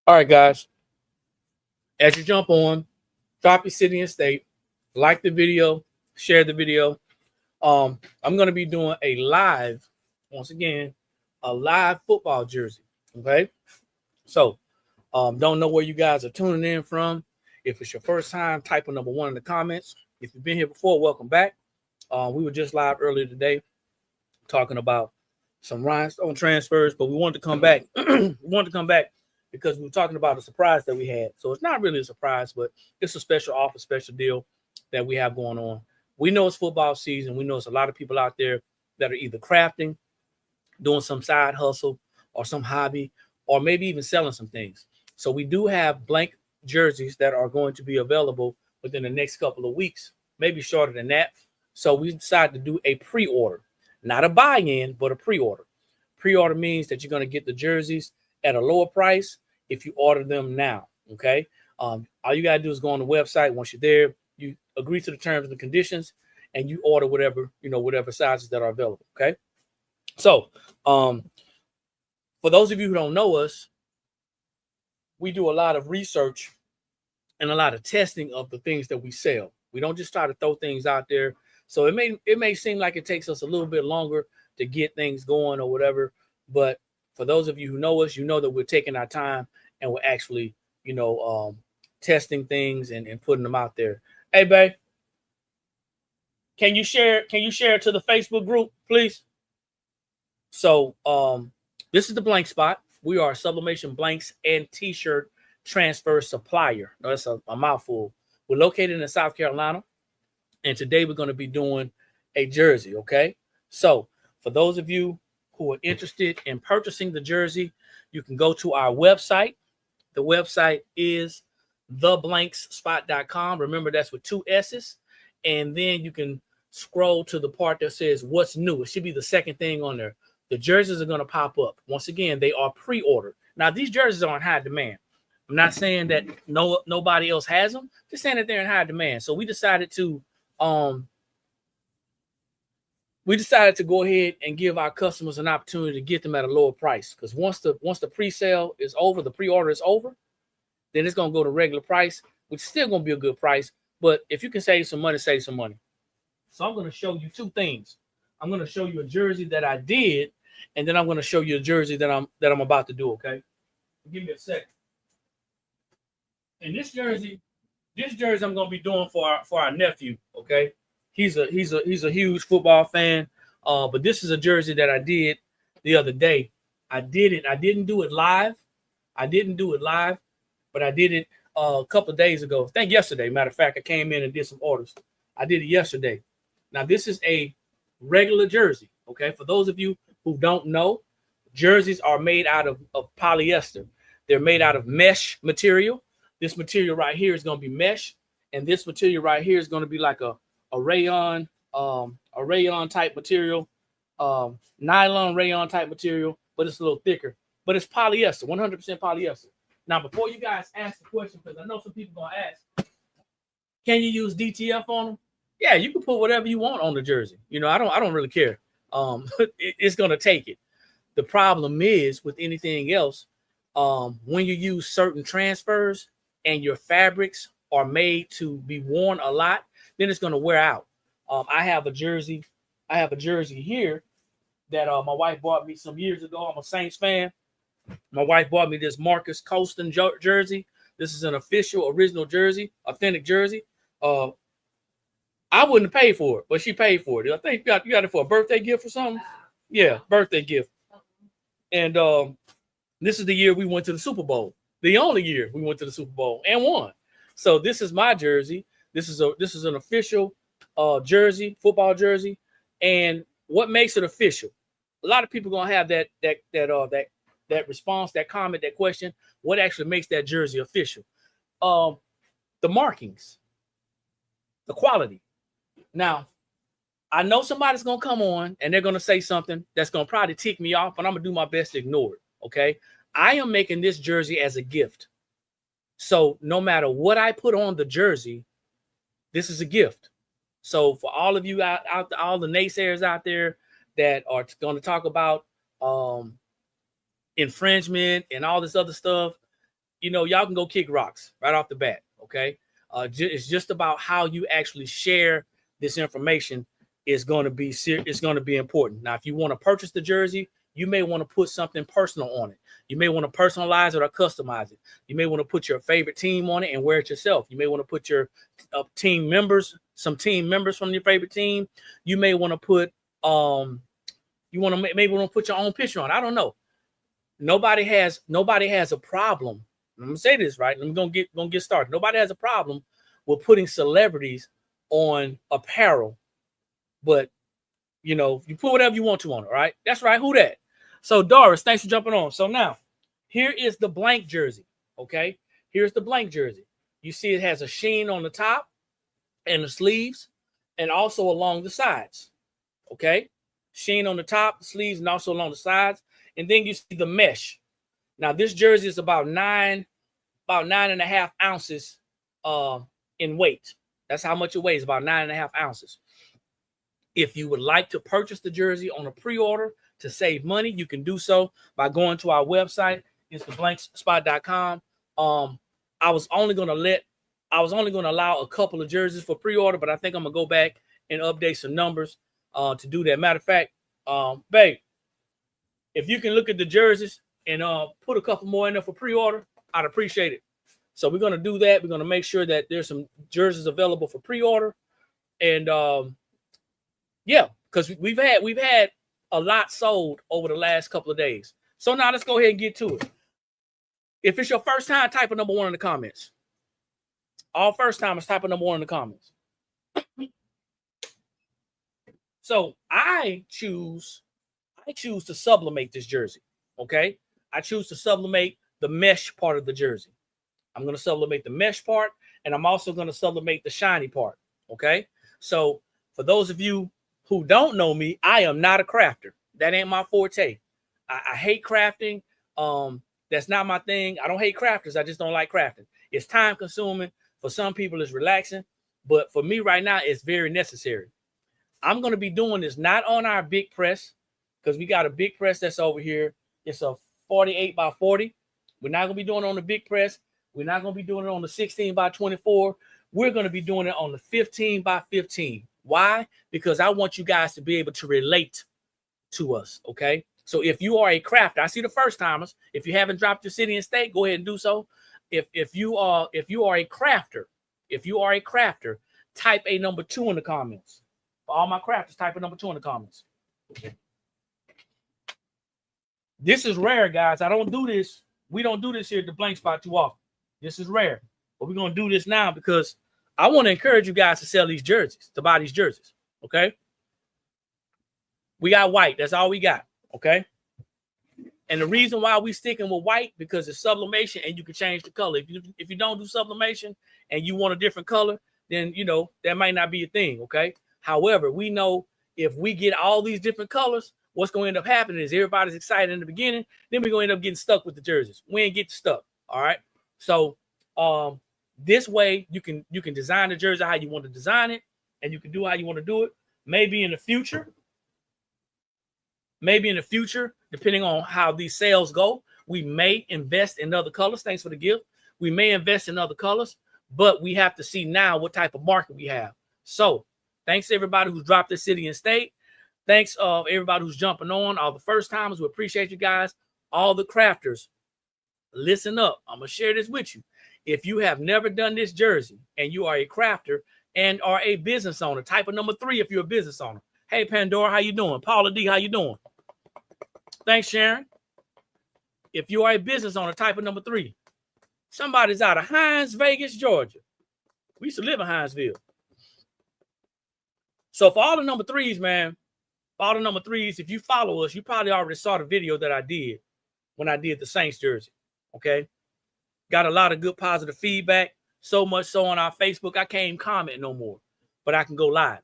All right, guys. As you jump on, drop your city and state, like the video, share the video. I'm gonna be doing a live, once again, a live football jersey. Okay, so don't know where you guys are tuning in from. If it's your first time, type a number one in the comments. If you've been here before, welcome back. We were just live earlier today talking about some rhinestone transfers, but we wanted to come back. We wanted to come back because we were talking about a surprise that we had. So it's not really a surprise, but it's a special offer, special deal that we have going on. We know it's football season. We know it's a lot of people out there that are either crafting, doing some side hustle or some hobby, or maybe even selling some things. So we do have blank jerseys that are going to be available within the next couple of weeks, maybe shorter than that. So we decided to do a pre-order, not a buy-in, but a pre-order. Pre-order means that you're going to get the jerseys at a lower price if you order them now. Okay. All you got to do is go on the website. Once you're there, you agree to the terms and conditions, and you order whatever sizes that are available. Okay. So, for those of you who don't know us, we do a lot of research and a lot of testing of the things that we sell. We don't just try to throw things out there. So it may seem like it takes us a little bit longer to get things going or whatever. But for those of you who know us, you know that we're taking our time and we're actually, testing things and putting them out there. Hey, babe, can you share it to the Facebook group, please? So this is the blank spot. We are a sublimation blanks and t-shirt transfer supplier. No, that's a mouthful. We're located in South Carolina, and today we're going to be doing a jersey. Okay, so for those of you who are interested in purchasing the jersey, you can go to our website. The website is theblanksspot.com. Remember, that's with two S's. And then you can scroll to the part that says what's new. It should be the second thing on there. The jerseys are going to pop up. Once again, they are pre-ordered. Now, these jerseys are in high demand. I'm not saying that nobody else has them, just saying that they're in high demand. So we decided to go ahead and give our customers an opportunity to get them at a lower price. Because once the pre-sale is over, the pre-order is over, then it's going to go to regular price, which is still going to be a good price. But if you can save some money, save some money. So I'm going to show you two things. I'm going to show you a jersey that I did, and then I'm going to show you a jersey that I'm about to do. Okay, give me a second. And this jersey I'm going to be doing for our nephew. Okay, he's a huge football fan. But this is a jersey that I did the other day. I didn't do it live. But I did it a couple of days ago. I think yesterday. Matter of fact, I came in and did some orders. I did it yesterday. Now, this is a regular jersey. Okay, for those of you who don't know, jerseys are made out of polyester. They're made out of mesh material. This material right here is going to be mesh, and this material right here is going to be like a rayon type material, nylon rayon type material, but it's a little thicker. But it's polyester, 100% polyester. Now, before you guys ask the question, because I know some people gonna ask, can you use DTF on them? Yeah, you can put whatever you want on the jersey. I don't really care. It's gonna take it. The problem is with anything else, when you use certain transfers and your fabrics are made to be worn a lot, then it's gonna wear out. I have a jersey here that my wife bought me some years ago. I'm a Saints fan. My wife bought me this Marcus Colston jersey. This is an official, original jersey, authentic jersey. I wouldn't pay for it, but she paid for it. I think you got it for a birthday gift or something. Yeah, birthday gift. And this is the year we went to the Super Bowl. The only year we went to the Super Bowl and won. So this is my jersey. This is an official jersey, football jersey. And what makes it official? A lot of people gonna have that response, that comment, that question. What actually makes that jersey official? The markings, the quality. Now, I know somebody's gonna come on and they're gonna say something that's gonna probably tick me off, but I'm gonna do my best to ignore it. Okay, I am making this jersey as a gift. So no matter what I put on the jersey, this is a gift. So for all of you out all the naysayers out there that are going to talk about infringement and all this other stuff, y'all can go kick rocks right off the bat. Okay. It's just about how you actually share this information is going to be important. Now, if you want to purchase the jersey, you may want to put something personal on it. You may want to personalize it or customize it. You may want to put your favorite team on it and wear it yourself. You may want to put your team members from your favorite team. You may want to put maybe want to put your own picture on. I don't know. Nobody has a problem. I'm gonna say this right. I'm gonna get started. Nobody has a problem with putting celebrities on apparel, but you put whatever you want to on it, right? That's right. Who that? So Doris, thanks for jumping on. So now, here is the blank jersey. Okay, here's the blank jersey. You see, it has a sheen on the top and the sleeves, and also along the sides. Okay, sheen on the top, the sleeves, and also along the sides. And then you see the mesh. Now, this jersey is about 9.5 ounces in weight. That's how much it weighs, about 9.5 ounces. If you would like to purchase the jersey on a pre-order to save money, you can do so by going to our website. It's theblankspot.com. I was only going to allow a couple of jerseys for pre-order, but I think I'm going to go back and update some numbers to do that. Matter of fact, babe, if you can look at the jerseys and put a couple more in there for pre-order, I'd appreciate it. So we're going to do that. We're going to make sure that there's some jerseys available for pre-order. And yeah, because we've had a lot sold over the last couple of days. So now let's go ahead and get to it. If it's your first time, type a number 1 in the comments. All first timers, type a number 1 in the comments. So I choose to sublimate this jersey. Okay, I choose to sublimate the mesh part of the jersey. I'm going to sublimate the mesh part, and I'm also going to sublimate the shiny part. Okay, so for those of you who don't know me, I am not a crafter. That ain't my forte. I hate crafting. That's not my thing. I don't hate crafters. I just don't like crafting. It's time consuming. For some people, it's relaxing. But for me right now, it's very necessary. I'm going to be doing this not on our big press, because we got a big press that's over here. It's a 48 by 40. We're not going to be doing it on the big press. We're not going to be doing it on the 16 by 24. We're going to be doing it on the 15 by 15. Why? Because I want you guys to be able to relate to us, okay? So if you are a crafter, I see the first timers. If you haven't dropped your city and state, go ahead and do so. If you are a crafter, type a number 2 in the comments. For all my crafters, type a number 2 in the comments. Okay. This is rare, guys. I don't do this. We don't do this here at the Blank Spot too often. This is rare. But we're going to do this now because I want to encourage you guys to sell these jerseys, to buy these jerseys. Okay? We got white. That's all we got. Okay? And the reason why we sticking with white, because it's sublimation and you can change the color. If you don't do sublimation and you want a different color, then, that might not be a thing. Okay? However, we know if we get all these different colors, what's going to end up happening is everybody's excited in the beginning. Then we're going to end up getting stuck with the jerseys. We ain't get stuck. All right. So this way you can design the jersey how you want to design it, and you can do how you want to do it. Maybe in the future, depending on how these sales go, we may invest in other colors. Thanks for the gift. We may invest in other colors, but we have to see now what type of market we have. So thanks to everybody who's dropped their city and state. Thanks everybody who's jumping on. All the first timers, we appreciate you guys. All the crafters, listen up. I'm going to share this with you. If you have never done this jersey and you are a crafter and are a business owner, type a number 3 if you're a business owner. Hey, Pandora, how you doing? Paula D, how you doing? Thanks, Sharon. If you are a business owner, type a number 3. Somebody's out of Hines, Vegas, Georgia. We used to live in Hinesville. So for all the number 3s, man, all the number 3s, if you follow us, you probably already saw the video that I did when I did the Saints jersey. Okay. Got a lot of good positive feedback. So much so on our Facebook, I can't even comment no more, but I can go live.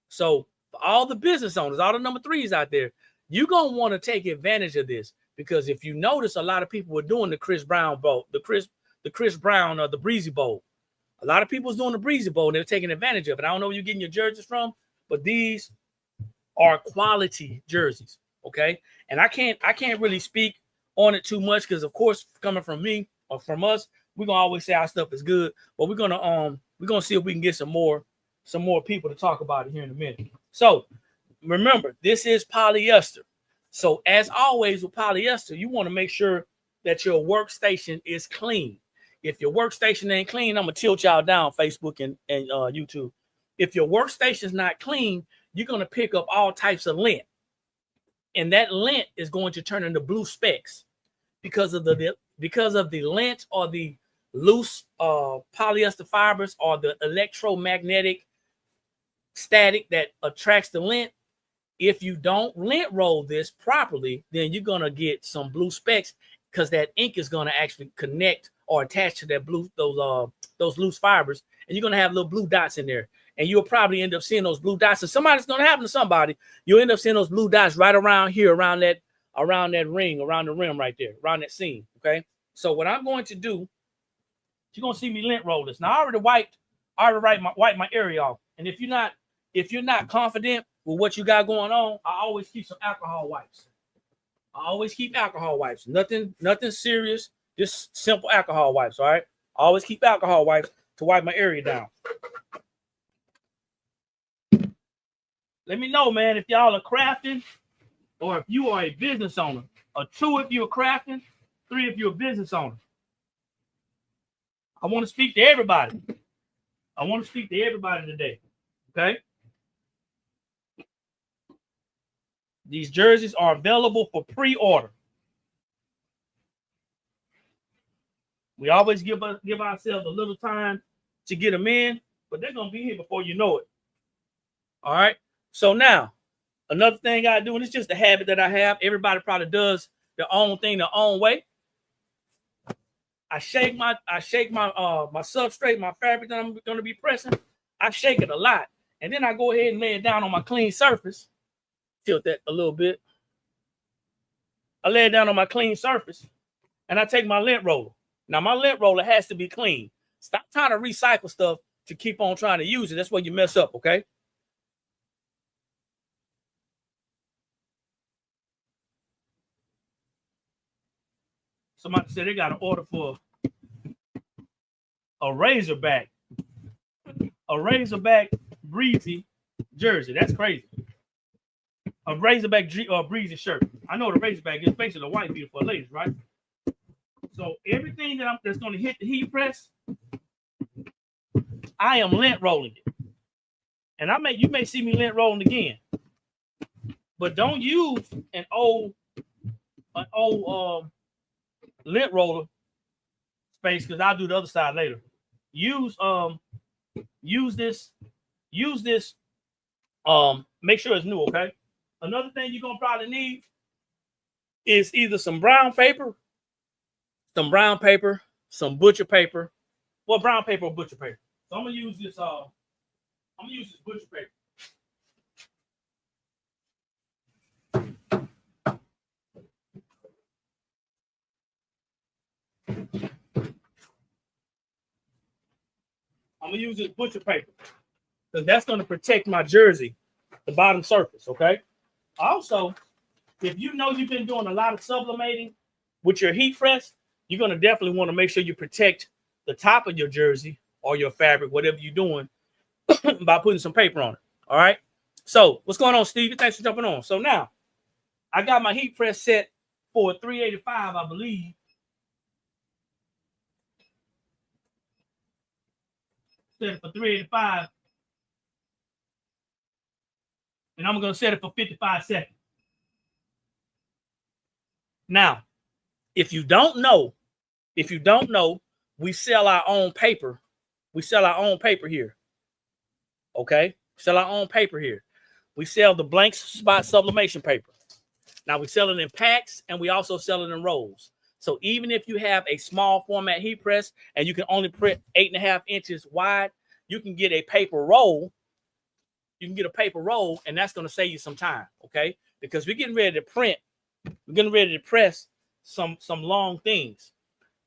So for all the business owners, all the number 3s out there, you're going to want to take advantage of this, because if you notice, a lot of people were doing the Chris Brown Bowl, the Chris Brown or the Breezy Bowl. A lot of people was doing the Breezy Bowl, and they're taking advantage of it. I don't know where you're getting your jerseys from, but these are quality jerseys, okay? And I can't really speak on it too much because, of course, coming from me or from us, we're gonna always say our stuff is good, but we're gonna see if we can get some more people to talk about it here in a minute. So remember, this is polyester. So as always with polyester, you want to make sure that your workstation is clean. If your workstation ain't clean, I'm gonna tilt y'all down, Facebook and YouTube. If your workstation is not clean, you're gonna pick up all types of lint, and that lint is going to turn into blue specks because of the lint or the loose polyester fibers or the electromagnetic static that attracts the lint. If you don't lint roll this properly, then you're gonna get some blue specks because that ink is gonna actually connect or attach to that those loose fibers, and you're gonna have little blue dots in there. And you'll probably end up seeing those blue dots. And somebody's gonna happen to somebody. You'll end up seeing those blue dots right around here, around that ring, around the rim right there, around that seam. Okay. So what I'm going to do, you're gonna see me lint roll this. Now I already wiped my area off. And if you're not confident with what you got going on, I always keep some alcohol wipes. I always keep alcohol wipes. Nothing serious, just simple alcohol wipes. All right. I always keep alcohol wipes to wipe my area down. Let me know, man, if y'all are crafting or if you are a business owner. Or 2 if you're crafting, 3 if you're a business owner. I want to speak to everybody. I want to speak to everybody today. Okay? These jerseys are available for pre-order. We always give ourselves a little time to get them in, but they're going to be here before you know it. All right? So now, another thing I do, and it's just a habit that I have. Everybody probably does their own thing their own way. I shake my substrate, my fabric that I'm going to be pressing. I shake it a lot, and then I go ahead and lay it down on my clean surface. Tilt that a little bit. I lay it down on my clean surface, and I take my lint roller. Now my lint roller has to be clean. Stop trying to recycle stuff to keep on trying to use it. That's where you mess up. Okay. Somebody said they got an order for a Razorback Breezy jersey. That's crazy. A Razorback Breezy shirt. I know the Razorback is basically a white beater for ladies, right? So everything that's going to hit the heat press, I am lint rolling it, and you may see me lint rolling again, but don't use an old lint roller space because I'll do the other side later. Use this. Make sure it's new, okay? Another thing you're gonna probably need is either some brown paper, some butcher paper. Well, brown paper or butcher paper. So I'm gonna use this. Butcher paper. I'm gonna use this butcher paper because that's gonna protect my jersey, the bottom surface. Okay. Also, if you know you've been doing a lot of sublimating with your heat press, you're gonna definitely want to make sure you protect the top of your jersey or your fabric, whatever you're doing, by putting some paper on it. All right. So what's going on, Stevie? Thanks for jumping on. So now I got my heat press set for 385, I believe. Set it for 385. And I'm going to set it for 55 seconds. Now, if you don't know, we sell our own paper. We sell our own paper here. Okay? Sell our own paper here. We sell the blank spot sublimation paper. Now, we sell it in packs, and we also sell it in rolls. So even if you have a small format heat press and you can only print 8.5 inches wide, you can get a paper roll. You can get a paper roll, and that's going to save you some time, okay? Because we're getting ready to print. We're getting ready to press some long things.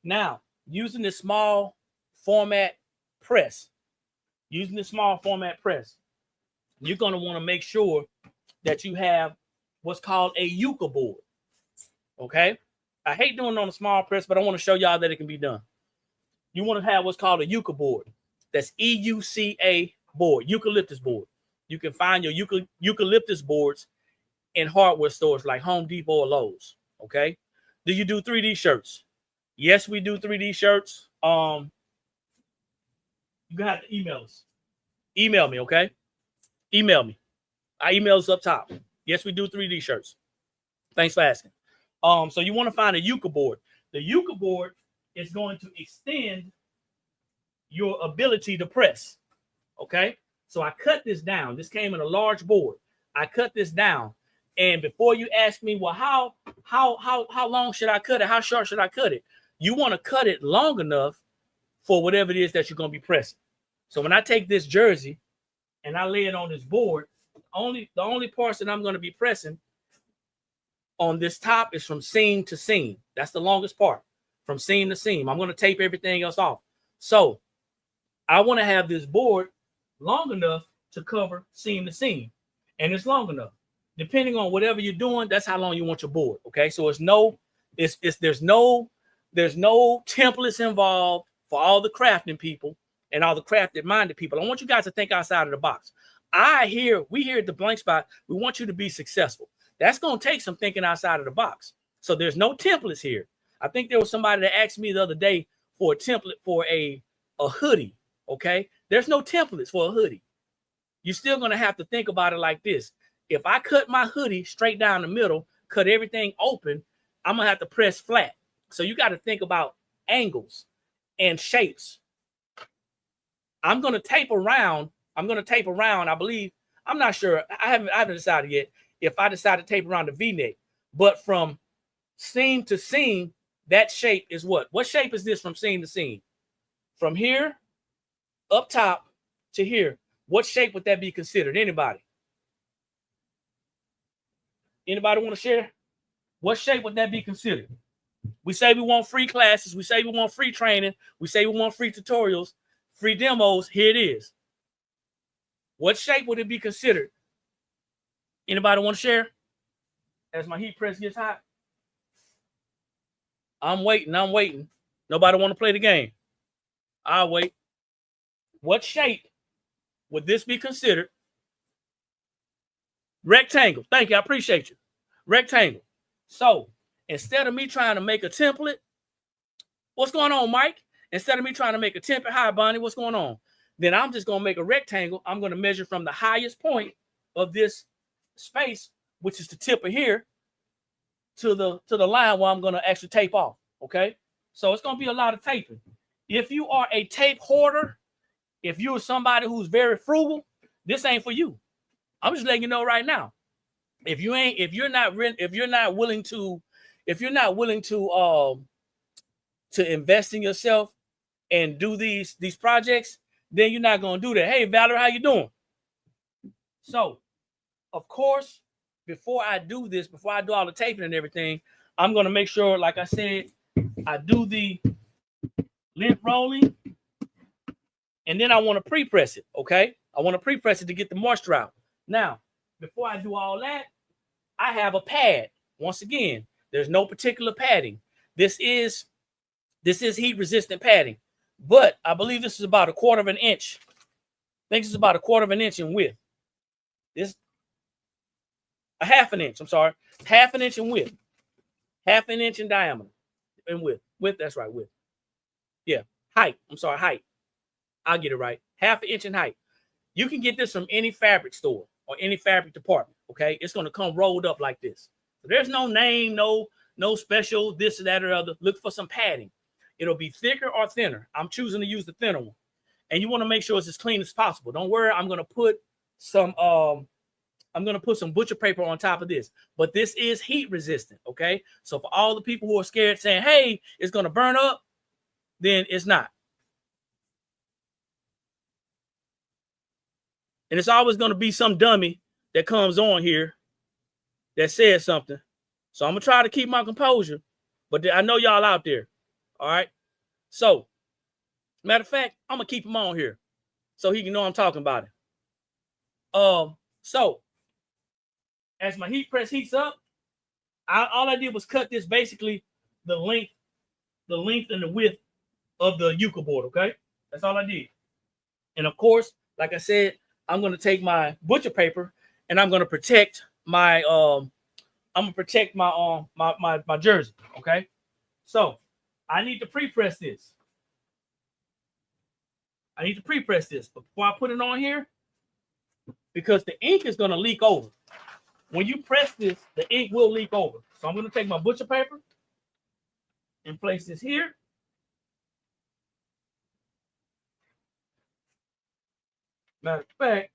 Now, using this small format press, you're going to want to make sure that you have what's called a yucca board, okay? I hate doing it on a small press, but I want to show y'all that it can be done. You want to have what's called a euca board. That's EUCA board, eucalyptus board. You can find your eucalyptus boards in hardware stores like Home Depot or Lowe's. Okay. Do you do 3D shirts? Yes, we do 3D shirts. You have to email us. Email me, okay? Email me. Our email is up top. Yes, we do 3D shirts. Thanks for asking. So you want to find a euca board. The euca board is going to extend your ability to press. Okay. So I cut this down. This came in a large board. I cut this down. And before you ask me, well, how long should I cut it? How short should I cut it? You want to cut it long enough for whatever it is that you're going to be pressing. So when I take this jersey and I lay it on this board, the only parts that I'm going to be pressing on this top is from seam to seam. That's the longest part, from seam to seam. I'm going to tape everything else off. So I want to have this board long enough to cover seam to seam, and it's long enough. Depending on whatever you're doing, that's how long you want your board. Okay, so there's no templates involved for all the crafting people and all the crafted minded people. I want you guys to think outside of the box. We here at the Blank Spot, we want you to be successful. That's going to take some thinking outside of the box. So there's no templates here. I think there was somebody that asked me the other day for a template for a hoodie. Okay, there's no templates for a hoodie. You're still going to have to think about it like this. If I cut my hoodie straight down the middle, cut everything open, I'm going to have to press flat. So you got to think about angles and shapes. I'm going to tape around. I believe, I'm not sure. I haven't decided yet if I decide to tape around the V-neck. But from seam to seam, that shape is what? What shape is this from seam to seam? From here up top to here. What shape would that be considered? Anybody? Anybody want to share? What shape would that be considered? We say we want free classes. We say we want free training. We say we want free tutorials, free demos. Here it is. What shape would it be considered? Anybody want to share? As my heat press gets hot. I'm waiting. Nobody want to play the game. I'll wait. What shape would this be considered? Rectangle. Thank you. I appreciate you. Rectangle. So instead of me trying to make a template, what's going on, Mike? Instead of me trying to make a template, hi, Bonnie, what's going on? Then I'm just going to make a rectangle. I'm going to measure from the highest point of this space, which is the tip of here, to the line where I'm going to actually tape off. Okay. So it's going to be a lot of taping. If you are a tape hoarder, if you're somebody who's very frugal, this ain't for you. I'm just letting you know right now. If you're not willing to invest in yourself and do these projects, then you're not going to do that. Hey, Valerie, how you doing? So, of course, before I do all the taping and everything, I'm going to make sure, like I said, I do the lint rolling, and then I want to pre-press it, okay? I want to pre-press it to get the moisture out. Now, before I do all that, I have a pad. Once again, there's no particular padding. This is heat-resistant padding, but I believe this is about 1/4 of an inch. I think this is about 1/4 of an inch in width. This a 1/2 inch. I'm sorry, 1/2 inch in width, 1/2 inch in diameter and width. Width, that's right, width. Yeah, height. I'm sorry, height. I'll get it right. 1/2 inch in height. You can get this from any fabric store or any fabric department. Okay, it's going to come rolled up like this. So there's no name, no special this or that or other. Look for some padding. It'll be thicker or thinner. I'm choosing to use the thinner one, and you want to make sure it's as clean as possible. Don't worry, I'm going to put some butcher paper on top of this, but this is heat resistant. Okay, so for all the people who are scared saying, "Hey, it's going to burn up," then it's not. And it's always going to be some dummy that comes on here that says something. So I'm going to try to keep my composure, but I know y'all out there. All right. So, matter of fact, I'm going to keep him on here so he can know I'm talking about it. So, as my heat press heats up, all I did was cut this basically the length and the width of the Yucca board. Okay, that's all I did. And of course, like I said, I'm going to take my butcher paper and I'm going to protect my my jersey. Okay, so I need to pre-press this. But before I put it on here, because the ink is going to leak over. When you press this, the ink will leak over. So I'm going to take my butcher paper and place this here. Matter of fact,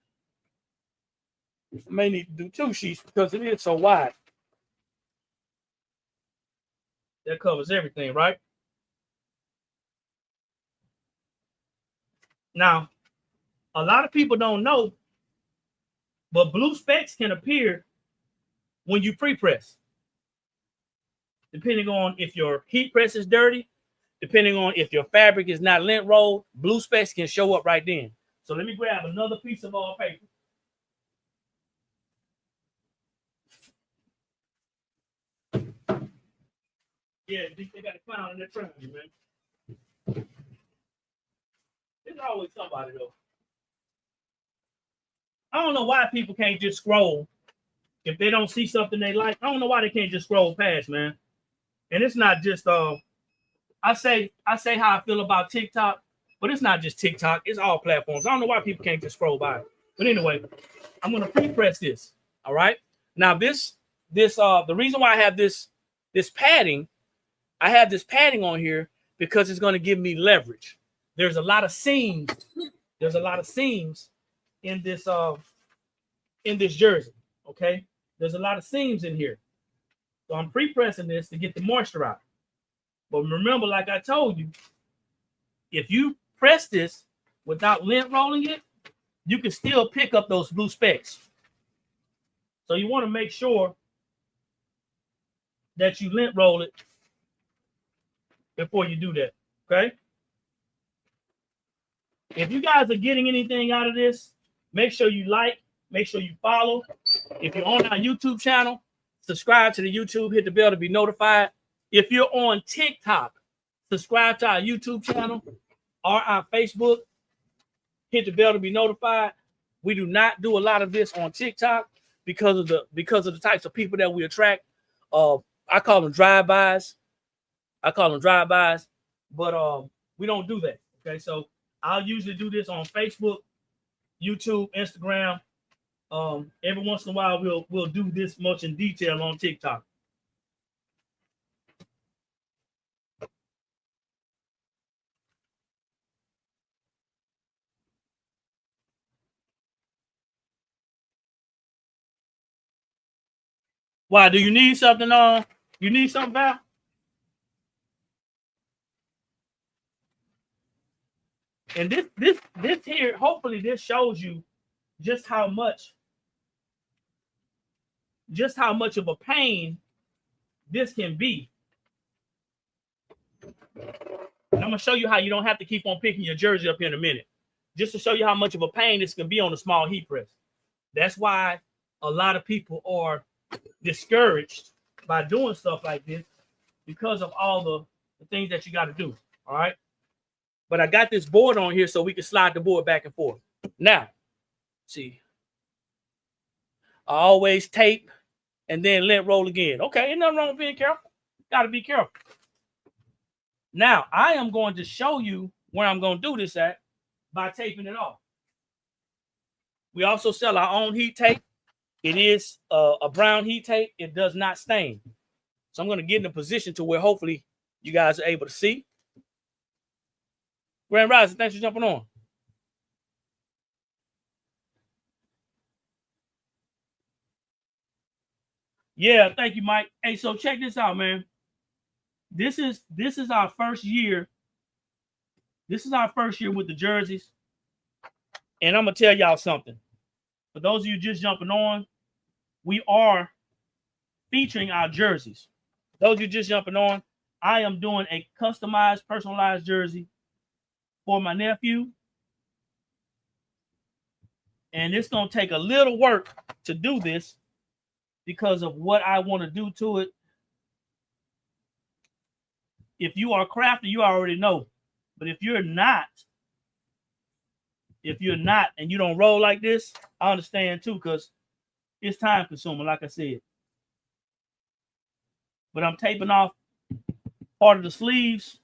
I may need to do 2 sheets because it is so wide. That covers everything, right? Now, a lot of people don't know, but blue specks can appear when you pre-press. Depending on if your heat press is dirty, depending on if your fabric is not lint rolled, blue specks can show up right then. So let me grab another piece of paper. Yeah, they got a clown in their trying, man. There's always somebody though. I don't know why people can't just scroll if they don't see something they like. I don't know why they can't just scroll past, man. And it's not just I say how I feel about TikTok, but it's not just TikTok. It's all platforms. I don't know why people can't just scroll by. But anyway, I'm gonna pre-press this. All right. Now the reason why I have this padding, I have this padding on here because it's going to give me leverage. There's a lot of seams. There's a lot of seams in this jersey. Okay. There's a lot of seams in here. So I'm pre-pressing this to get the moisture out. But remember, like I told you, if you press this without lint rolling it, you can still pick up those blue specks. So you want to make sure that you lint roll it before you do that, okay? If you guys are getting anything out of this, make sure you like, make sure you follow. If you're on our YouTube channel, subscribe to the YouTube, hit the bell to be notified. If you're on TikTok, subscribe to our YouTube channel or our Facebook, hit the bell to be notified. We do not do a lot of this on TikTok because of the types of people that we attract. I call them drive-bys. But we don't do that. Okay, so I'll usually do this on Facebook, YouTube, Instagram. Every once in a while, we'll do this much in detail on TikTok. Why? Do you need something? You need something, Val? And this here, hopefully, this shows you just how much of a pain this can be. And I'm gonna show you how you don't have to keep on picking your jersey up here in a minute, just to show you how much of a pain this can be on a small heat press. That's why a lot of people are discouraged by doing stuff like this because of all the things that you got to do. All right. But I got this board on here so we can slide the board back and forth. Now, see, I always tape and then lint roll again. Okay, ain't nothing wrong with being careful. Got to be careful. Now, I am going to show you where I'm going to do this at by taping it off. We also sell our own heat tape. It is a brown heat tape. It does not stain. So I'm going to get in a position to where hopefully you guys are able to see. Grand Rising, thanks for jumping on. Yeah, thank you, Mike. Hey, so check this out, man. This is our first year. This is our first year with the jerseys. And I'm going to tell y'all something. For those of you just jumping on, we are featuring our jerseys. For those of you just jumping on, I am doing a customized, personalized jersey for my nephew. And it's going to take a little work to do this because of what I want to do to it. If you are a crafter, you already know. But if you're not and you don't roll like this, I understand too, because it's time consuming, like I said. But I'm taping off part of the sleeves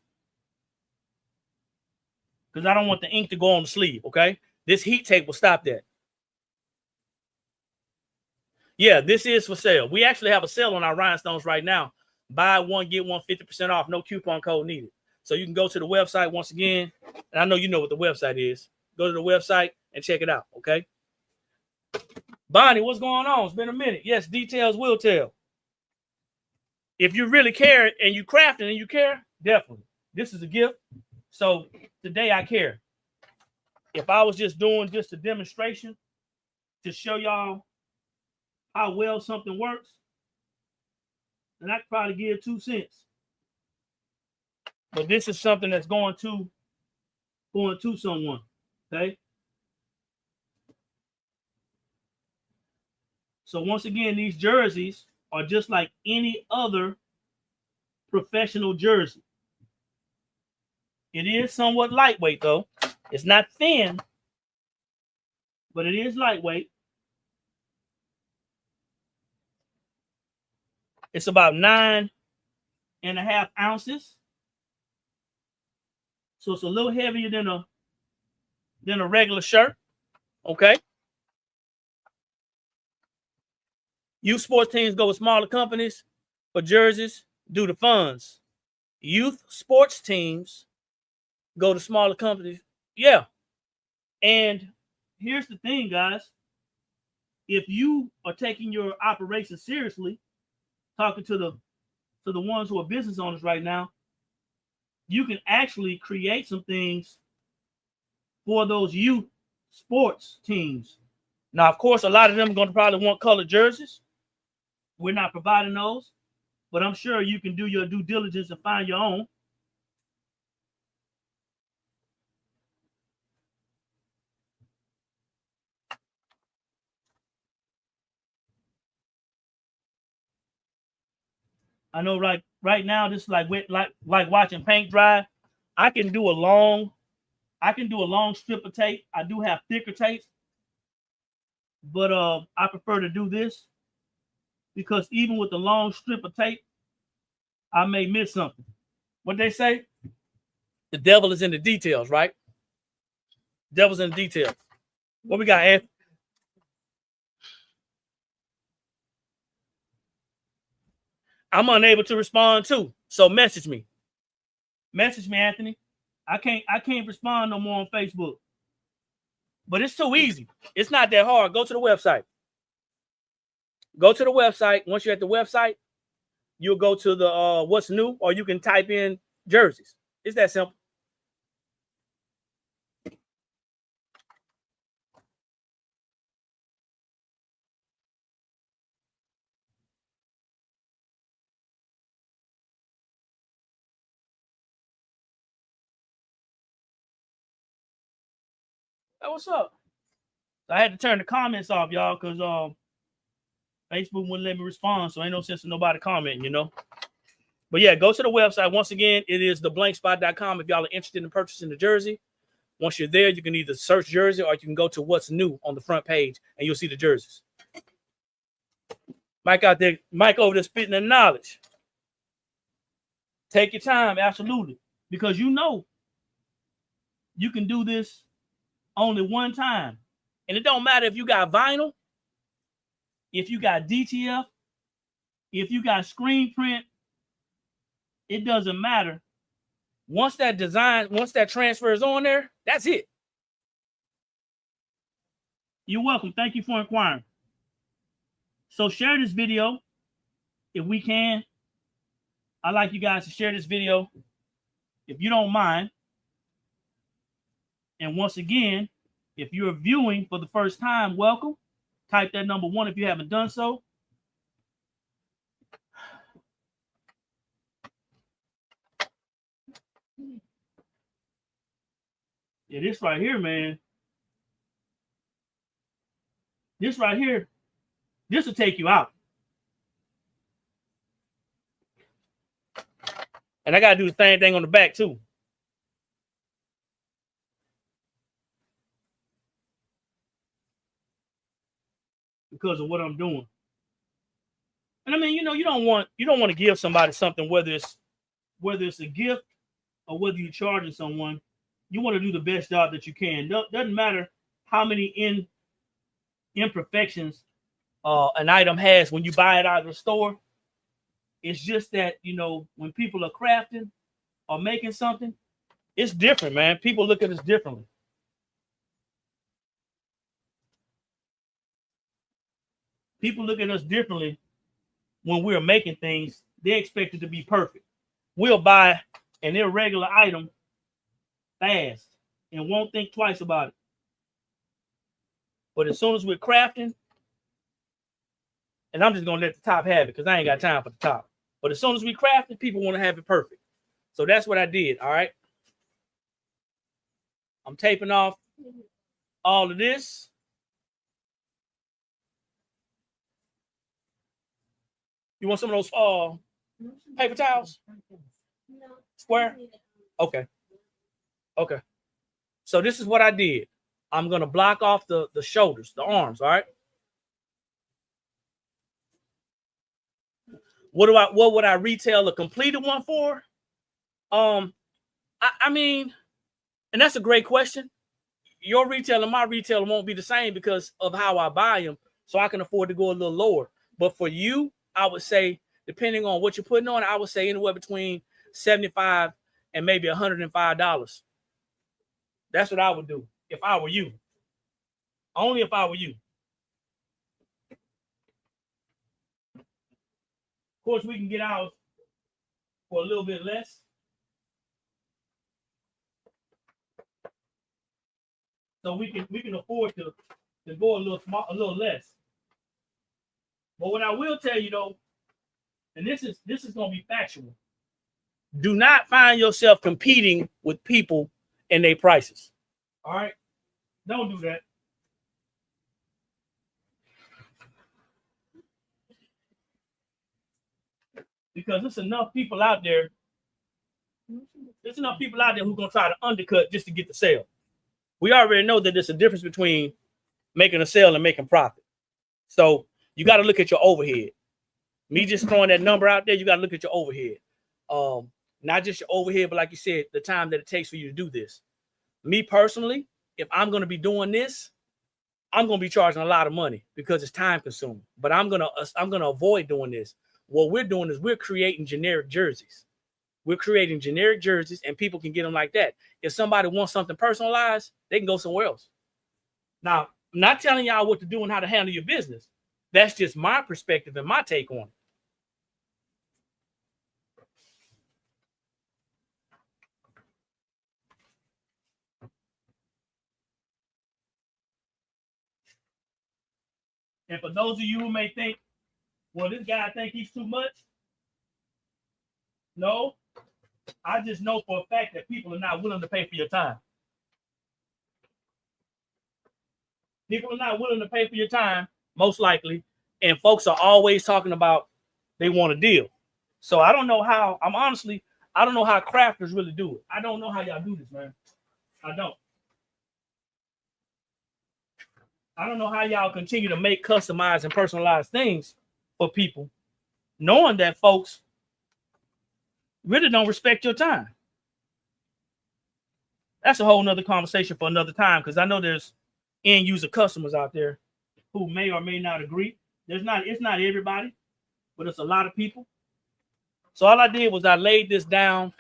because I don't want the ink to go on the sleeve, okay? This heat tape will stop that. Yeah, this is for sale. We actually have a sale on our rhinestones right now. Buy one, get one 50% off. No coupon code needed. So you can go to the website once again. And I know you know what the website is. Go to the website and check it out, okay? Bonnie, what's going on? It's been a minute. Yes, details will tell. If you really care and you crafting and you care, definitely. This is a gift. So today I care. If I was just doing just a demonstration to show y'all how well something works, then I could probably give 2 cents. But this is something that's going to someone, okay? So once again, these jerseys are just like any other professional jersey. It is somewhat lightweight though. It's not thin, but it is lightweight. It's about 9.5 ounces. So it's a little heavier than a regular shirt. Okay. Youth sports teams go with smaller companies for jerseys due to funds. Youth sports teams go to smaller companies. Yeah. And here's the thing, guys. If you are taking your operation seriously, talking to the ones who are business owners right now, you can actually create some things for those youth sports teams. Now, of course, a lot of them are going to probably want colored jerseys. We're not providing those, but I'm sure you can do your due diligence and find your own. I know right now this is like watching paint dry. I can do a long strip of tape. I do have thicker tapes, but I prefer to do this because even with the long strip of tape, I may miss something. What they say? The devil is in the details, right? Devil's in the details. What we got, Anthony? I'm unable to respond too. So message me. Message me, Anthony. I can't respond no more on Facebook. But it's too easy. It's not that hard. Go to the website. Go to the website. Once you're at the website, you'll go to the what's new, or you can type in jerseys. It's that simple. Hey, what's up? I had to turn the comments off, y'all, because Facebook wouldn't let me respond, so ain't no sense in nobody commenting, you know. But yeah, go to the website. Once again, it is theblankspot.com if y'all are interested in purchasing the jersey. Once you're there, you can either search jersey or you can go to what's new on the front page and you'll see the jerseys. Mike out there, Mike over there spitting the knowledge. Take your time, absolutely. Because you know you can do this only one time. And it don't matter if you got vinyl, if you got DTF, if you got screen print, it doesn't matter. Once that transfer is on there, that's it. You're welcome. Thank you for inquiring. So share this video if we can. I'd like you guys to share this video if you don't mind. And once again, if you're viewing for the first time, welcome. Type that number 1 if you haven't done so. Yeah, this right here, man. This right here, this will take you out. And I got to do the same thing on the back too. Because of what I'm doing. And I mean, you know, you don't want to give somebody something, whether it's a gift or whether you're charging someone. You want to do the best job that you can. Doesn't matter how many imperfections an item has when you buy it out of the store. It's just that, you know, when people are crafting or making something, it's different, man. People look at us differently. People look at us differently when we're making things. They expect it to be perfect. We'll buy an irregular item fast and won't think twice about it. But as soon as we're crafting, and I'm just gonna let the top have it because I ain't got time for the top. But as soon as we crafting, people want to have it perfect. So that's what I did. All right. I'm taping off all of this. You want some of those paper towels? Square? Okay. Okay. So this is what I did. I'm gonna block off the shoulders, the arms. All right. What would I retail a completed one for? I mean, and that's a great question. Your retail and my retailer won't be the same because of how I buy them, so I can afford to go a little lower. But for you, I would say, depending on what you're putting on, I would say anywhere between $75 and maybe $105. That's what I would do if I were you. Only if I were you. Of course, we can get ours for a little bit less. So we can afford to go a little less. But what I will tell you though, and this is gonna be factual. Do not find yourself competing with people and their prices. All right? Don't do that. Because there's enough people out there. There's enough people out there who's gonna try to undercut just to get the sale. We already know that there's a difference between making a sale and making profit. So you got to look at your overhead. Me just throwing that number out there, you got to look at your overhead. Not just your overhead, but like you said, the time that it takes for you to do this. Me personally, if I'm going to be doing this, I'm going to be charging a lot of money because it's time consuming. But I'm going to avoid doing this. What we're doing is we're creating generic jerseys. We're creating generic jerseys and people can get them like that. If somebody wants something personalized, they can go somewhere else. Now, I'm not telling y'all what to do and how to handle your business. That's just my perspective and my take on it. And for those of you who may think, well, this guy think he's too much. No, I just know for a fact that people are not willing to pay for your time. People are not willing to pay for your time, most likely. And folks are always talking about they want a deal. So I don't know how, I don't know how crafters really do it. I don't know how y'all do this, man. I don't. I don't know how y'all continue to make customized and personalized things for people, knowing that folks really don't respect your time. That's a whole nother conversation for another time, because I know there's end user customers out there who may or may not agree. It's not everybody, but it's a lot of people. So all I did was I laid this down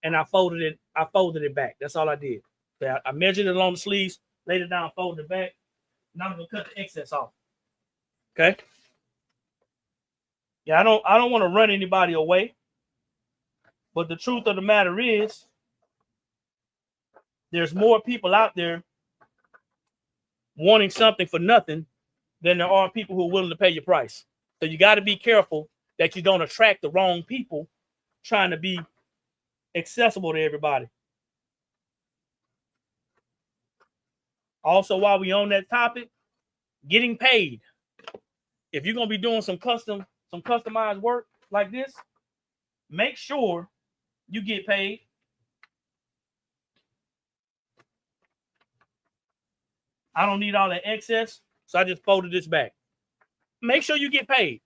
and I folded it back. That's all I did. I measured it along the sleeves, laid it down, folded it back. Now I'm gonna cut the excess off. Okay. Yeah, I don't want to run anybody away. But the truth of the matter is, there's more people out there wanting something for nothing than there are people who are willing to pay your price. So you got to be careful that you don't attract the wrong people trying to be accessible to everybody. Also, while we on that topic, getting paid. If you're gonna be doing some customized work like this, make sure you get paid. I don't need all that excess, so I just folded this back. Make sure you get paid.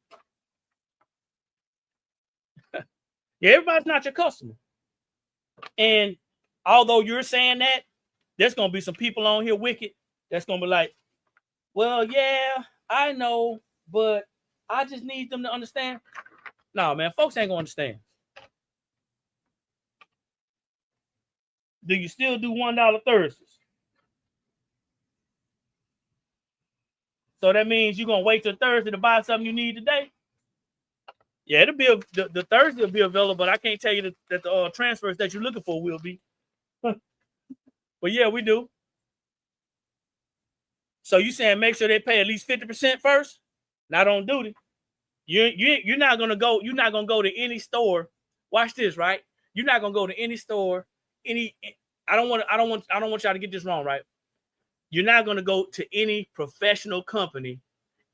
Yeah, everybody's not your customer. And although you're saying that, there's going to be some people on here wicked that's going to be like, well, yeah, I know, but I just need them to understand. No, man, folks ain't going to understand. Do you still do $1 Thursdays? So that means you're going to wait till Thursday to buy something you need today? Yeah, it'll be the Thursday will be available, but I can't tell you that the transfers that you're looking for will be. But yeah, we do. So you saying make sure they pay at least 50% first? Not on duty. You're not gonna go. You're not gonna go to any store. Watch this, right? You're not gonna go to any store. I don't want y'all to get this wrong, right? You're not gonna go to any professional company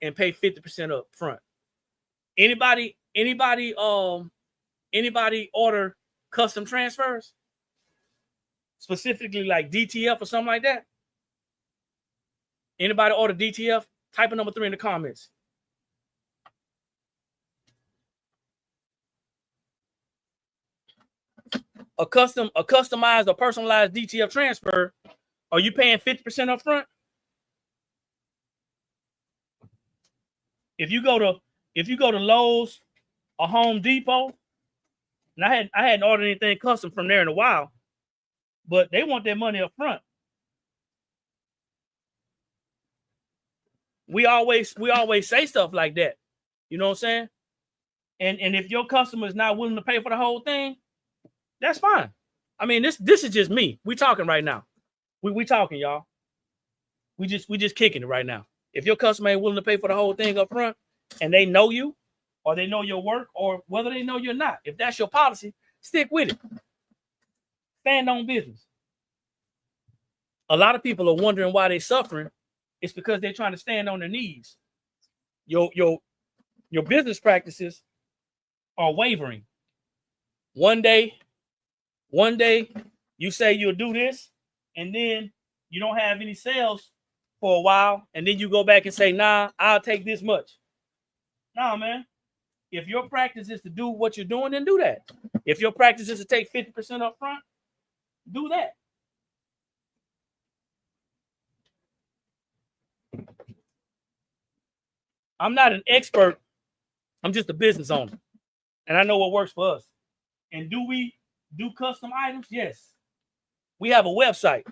and pay 50% up front. Anybody order custom transfers? Specifically like DTF or something like that? Anybody order DTF? Type a number 3 in the comments. A customized or personalized DTF transfer, are you paying 50% up front? If you go to Lowe's or Home Depot, and I hadn't ordered anything custom from there in a while, but they want their money up front. We always say stuff like that. You know what I'm saying? And if your customer is not willing to pay for the whole thing, that's fine. I mean, this is just me. We talking right now. We talking, y'all. We just kicking it right now. If your customer ain't willing to pay for the whole thing up front, and they know you, or they know your work, or whether they know you're not, if that's your policy, stick with it. Stand on business. A lot of people are wondering why they're suffering. It's because they're trying to stand on their knees. Your business practices are wavering. One day you say you'll do this, and then you don't have any sales for a while, and then you go back and say, nah, I'll take this much. Nah, man. If your practice is to do what you're doing, then do that. If your practice is to take 50% up front, do that. I'm not an expert. I'm just a business owner. And I know what works for us. And do we do custom items? Yes. We have a website.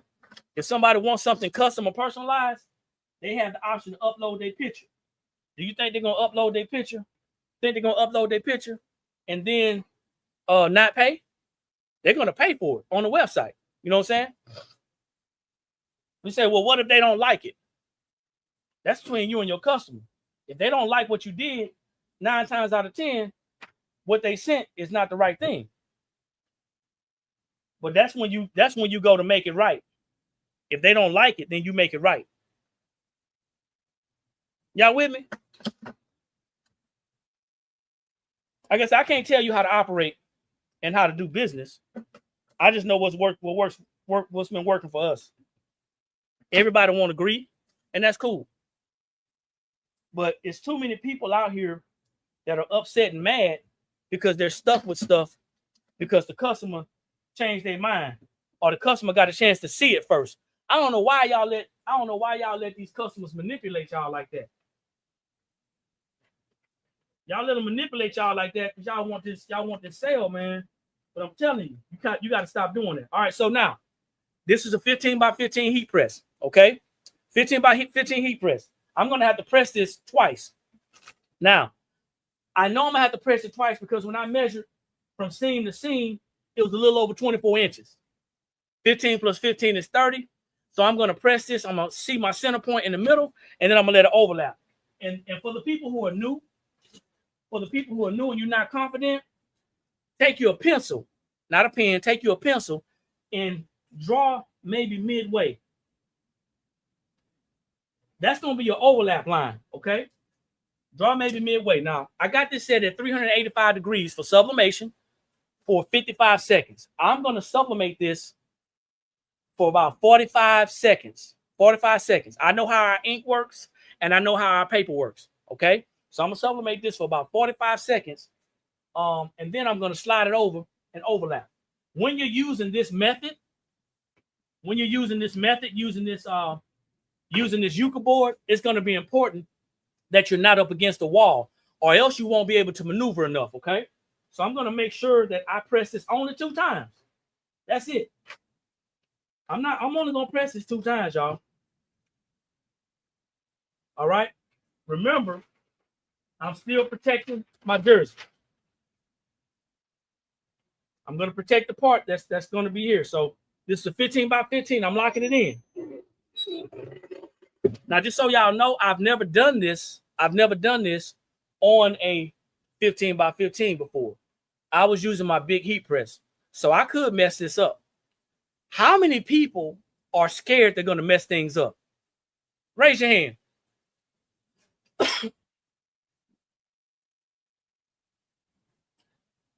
If somebody wants something custom or personalized, they have the option to upload their picture. Do you think they're going to upload their picture? Think they're going to upload their picture and then not pay? They're going to pay for it on the website. You know what I'm saying? We say, well, what if they don't like it? That's between you and your customer. If they don't like what you did, 9 times out of 10, what they sent is not the right thing. But that's when you go to make it right. If they don't like it, then you make it right. Y'all with me? I guess I can't tell you how to operate and how to do business. I just know what's been working for us. Everybody won't agree, and that's cool. But it's too many people out here that are upset and mad because they're stuck with stuff because the customer changed their mind or the customer got a chance to see it first. I don't know why y'all let these customers manipulate y'all like that. Y'all let them manipulate y'all like that because y'all want this sale, man. But I'm telling you, you got to stop doing it. All right, so now this is a 15 by 15 heat press, okay? 15 by 15 heat press. I'm going to have to press this twice. Now, I know I'm going to have to press it twice because when I measured from seam to seam, it was a little over 24 inches. 15 plus 15 is 30. So I'm going to press this. I'm going to see my center point in the middle, and then I'm going to let it overlap. And for the people who are new, and you're not confident, take your pencil, not a pen, take your pencil and draw maybe midway. That's going to be your overlap line, okay? Draw maybe midway. Now, I got this set at 385 degrees for sublimation, for 55 seconds. I'm going to sublimate this for about 45 seconds. 45 seconds. I know how our ink works and I know how our paper works. Okay. So I'm going to sublimate this for about 45 seconds. And then I'm going to slide it over and overlap. When you're using this method, using this Yucca board, it's going to be important that you're not up against the wall, or else you won't be able to maneuver enough. Okay. So I'm going to make sure that I press this only 2 times. That's it. I'm only going to press this 2 times, y'all. All right. Remember, I'm still protecting my jersey. I'm going to protect the part that's going to be here. So this is a 15 by 15. I'm locking it in. Now, just so y'all know, I've never done this on a 15 by 15 before. I was using my big heat press, so I could mess this up. How many people are scared they're going to mess things up? Raise your hand.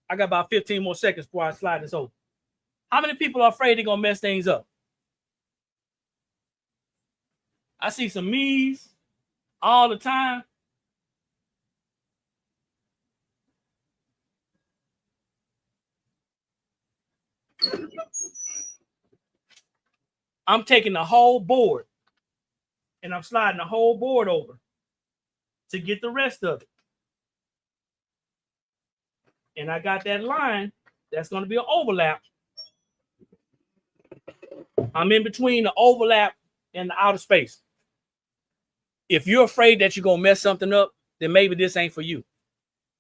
I got about 15 more seconds before I slide this over. How many people are afraid they're going to mess things up? I see some me's all the time. I'm taking the whole board and I'm sliding the whole board over to get the rest of it. And I got that line that's going to be an overlap. I'm in between the overlap and the outer space. If you're afraid that you're going to mess something up, then maybe this ain't for you.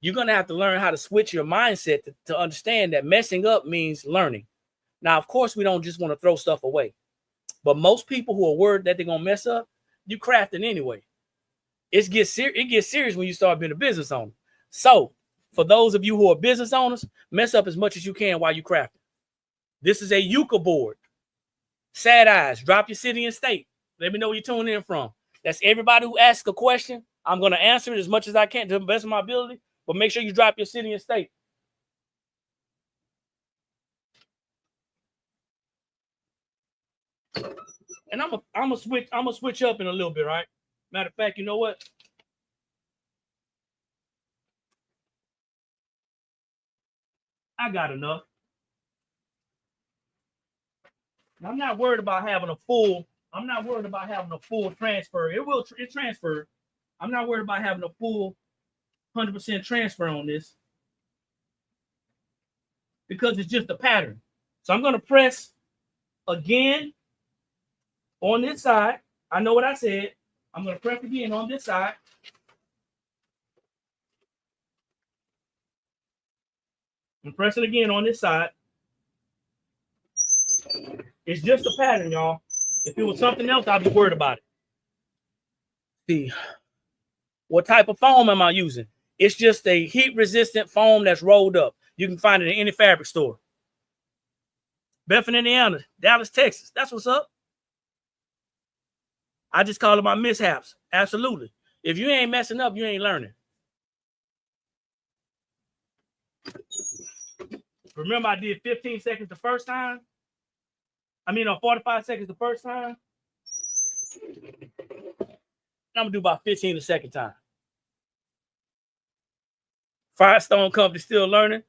You're going to have to learn how to switch your mindset to understand that messing up means learning. Now, of course, we don't just want to throw stuff away. But most people who are worried that they're going to mess up, you crafting anyway. It gets serious when you start being a business owner. So, for those of you who are business owners, mess up as much as you can while you crafting. This is a Yucca board. Sad eyes. Drop your city and state. Let me know where you're tuning in from. That's everybody who asks a question. I'm going to answer it as much as I can to the best of my ability. But make sure you drop your city and state. And I'm gonna switch up in a little bit, right? Matter of fact, you know what? I got enough. I'm not worried about having a full. I'm not worried about having a full transfer. It transfer. I'm not worried about having a full 100% transfer on this because it's just a pattern. So I'm gonna press again on this side. I know what I said. I'm gonna press again on this side. I'm pressing again on this side. It's just a pattern, y'all. If it was something else, I'd be worried about it. See, what type of foam am I using? It's just a heat-resistant foam that's rolled up. You can find it in any fabric store. Bedford, Indiana, Dallas, Texas. That's what's up. I just call it my mishaps. Absolutely. If you ain't messing up, you ain't learning. Remember, I did 15 seconds the first time? 45 seconds the first time. I'm going to do about 15 the second time. Firestone Company still learning.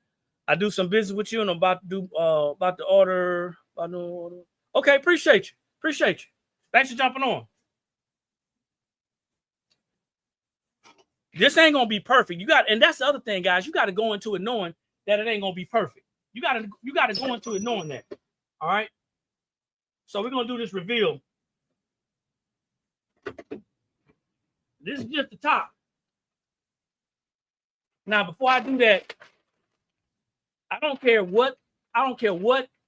I do some business with you, and I'm about to do about to order. Okay, appreciate you. Thanks for jumping on. This ain't gonna be perfect. And that's the other thing, guys. You got to go into it knowing that it ain't gonna be perfect. You gotta go into it knowing that. All right. So we're gonna do this reveal. This is just the top. Now, before I do that, I don't care what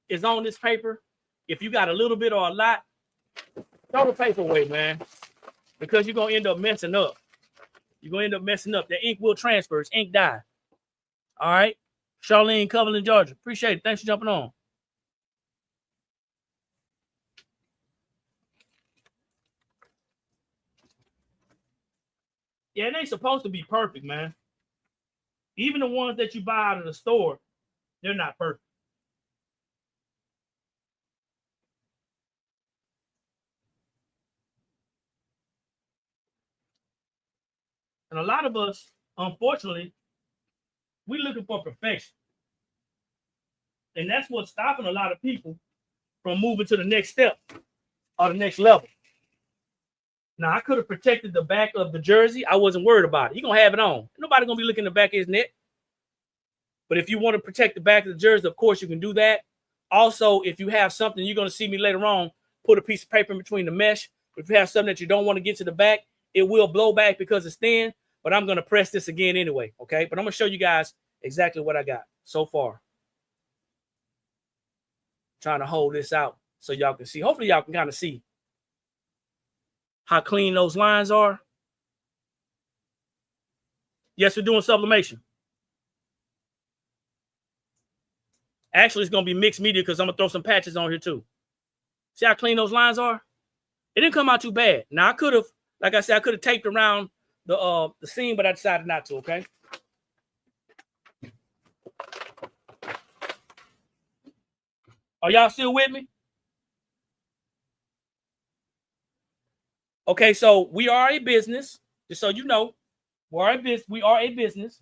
is on this paper. If you got a little bit or a lot, throw the paper away, man. Because you're gonna end up messing up. The ink will transfer. It's ink dye. All right. Charlene, Cumberland, Georgia. Appreciate it. Thanks for jumping on. Yeah, it ain't supposed to be perfect, man. Even the ones that you buy out of the store, They're not perfect. And a lot of us, unfortunately, we're looking for perfection. And that's what's stopping a lot of people from moving to the next step or the next level. Now, I could have protected the back of the jersey. I wasn't worried about it. You're going to have it on. Nobody going to be looking at the back of his neck. But if you want to protect the back of the jersey, of course, you can do that. Also, if you have something, you're going to see me later on, put a piece of paper in between the mesh. If you have something that you don't want to get to the back, it will blow back because it's thin. But I'm going to press this again anyway, okay? But I'm going to show you guys exactly what I got so far. Trying to hold this out so y'all can see. Hopefully, y'all can kind of see how clean those lines are. Yes, we're doing sublimation. Actually, it's going to be mixed media because I'm going to throw some patches on here too. See how clean those lines are? It didn't come out too bad. Now, I could have, like I said, I could have taped around the seam, but I decided not to, okay? Are y'all still with me? Okay, so we are a business. Just so you know, we are a business.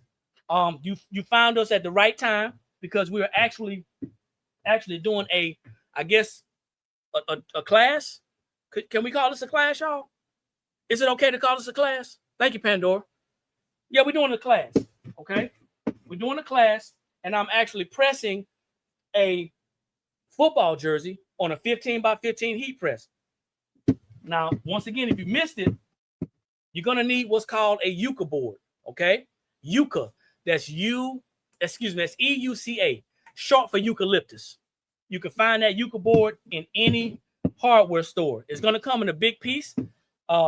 You found us at the right time because we are actually doing a, I guess, a class. Can we call this a class, y'all? Is it okay to call this a class? Thank you, Pandora. Yeah, we're doing a class. Okay, we're doing a class, and I'm actually pressing a football jersey on a 15 by 15 heat press. Now, once again, if you missed it, you're gonna need what's called a Yucca board. Okay, Yucca. That's EUCA, short for eucalyptus. You can find that Yucca board in any hardware store. It's gonna come in a big piece.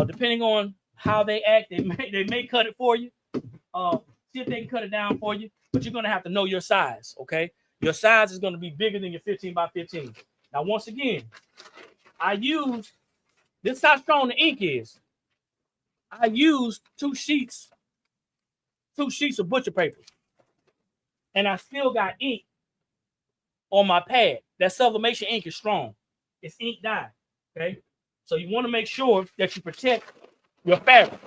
Depending on how they act, they may cut it for you. See if they can cut it down for you, but you're gonna have to know your size. Okay, your size is gonna be bigger than your 15 by 15. Now, once again, I used this is how strong the ink is. I used two sheets of butcher paper, and I still got ink on my pad. That sublimation ink is strong. It's ink dye. Okay, so you want to make sure that you protect your fabric.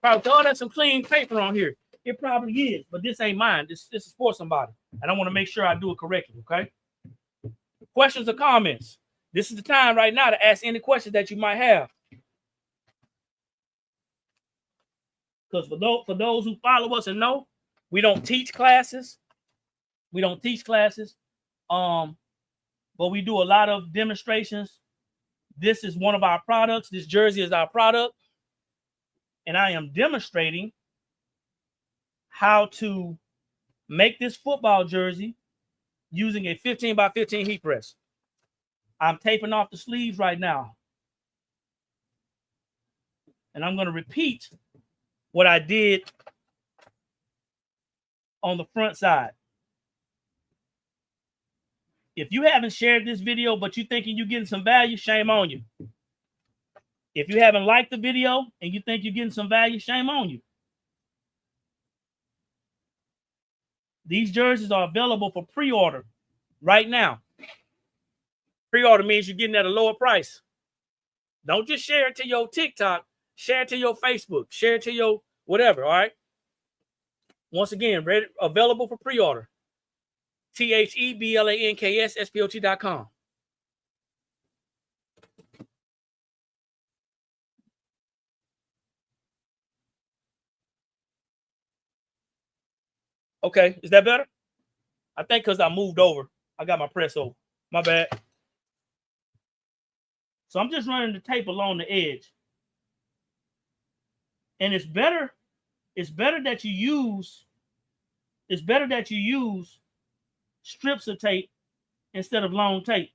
Probably, oh, there's some clean paper on here. It probably is, but this ain't mine. This is for somebody, and I want to make sure I do it correctly. Okay. Questions or comments? This is the time right now to ask any questions that you might have. Because for those who follow us and know, we don't teach classes. But we do a lot of demonstrations. This is one of our products. This jersey is our product. And I am demonstrating how to make this football jersey using a 15 by 15 heat press. I'm taping off the sleeves right now. And I'm going to repeat what I did on the front side. If you haven't shared this video, but you're thinking you're getting some value, shame on you. If you haven't liked the video and you think you're getting some value, shame on you. These jerseys are available for pre-order right now. Pre-order means you're getting at a lower price. Don't just share it to your TikTok. Share it to your Facebook. Share it to your whatever, all right? Once again, available for pre-order. THEBLANKSSPOT.com. Okay, is that better? I think because I moved over. I got my press over. My bad. So I'm just running the tape along the edge. And it's better that you use strips of tape instead of long tape.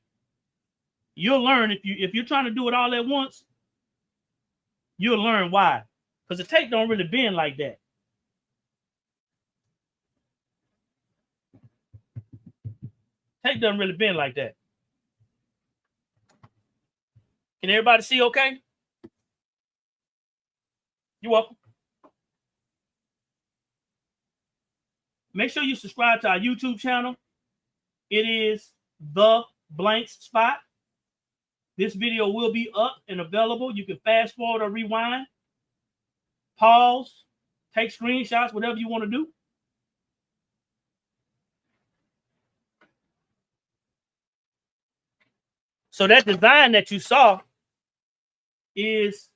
You'll learn if you're trying to do it all at once, you'll learn why. Because the tape don't really bend like that. Tape doesn't really bend like that. Can everybody see okay? You're welcome. Make sure you subscribe to our YouTube channel. It is The Blanks Spot. This video will be up and available. You can fast forward or rewind, pause, take screenshots, whatever you want to do. So that design that you saw is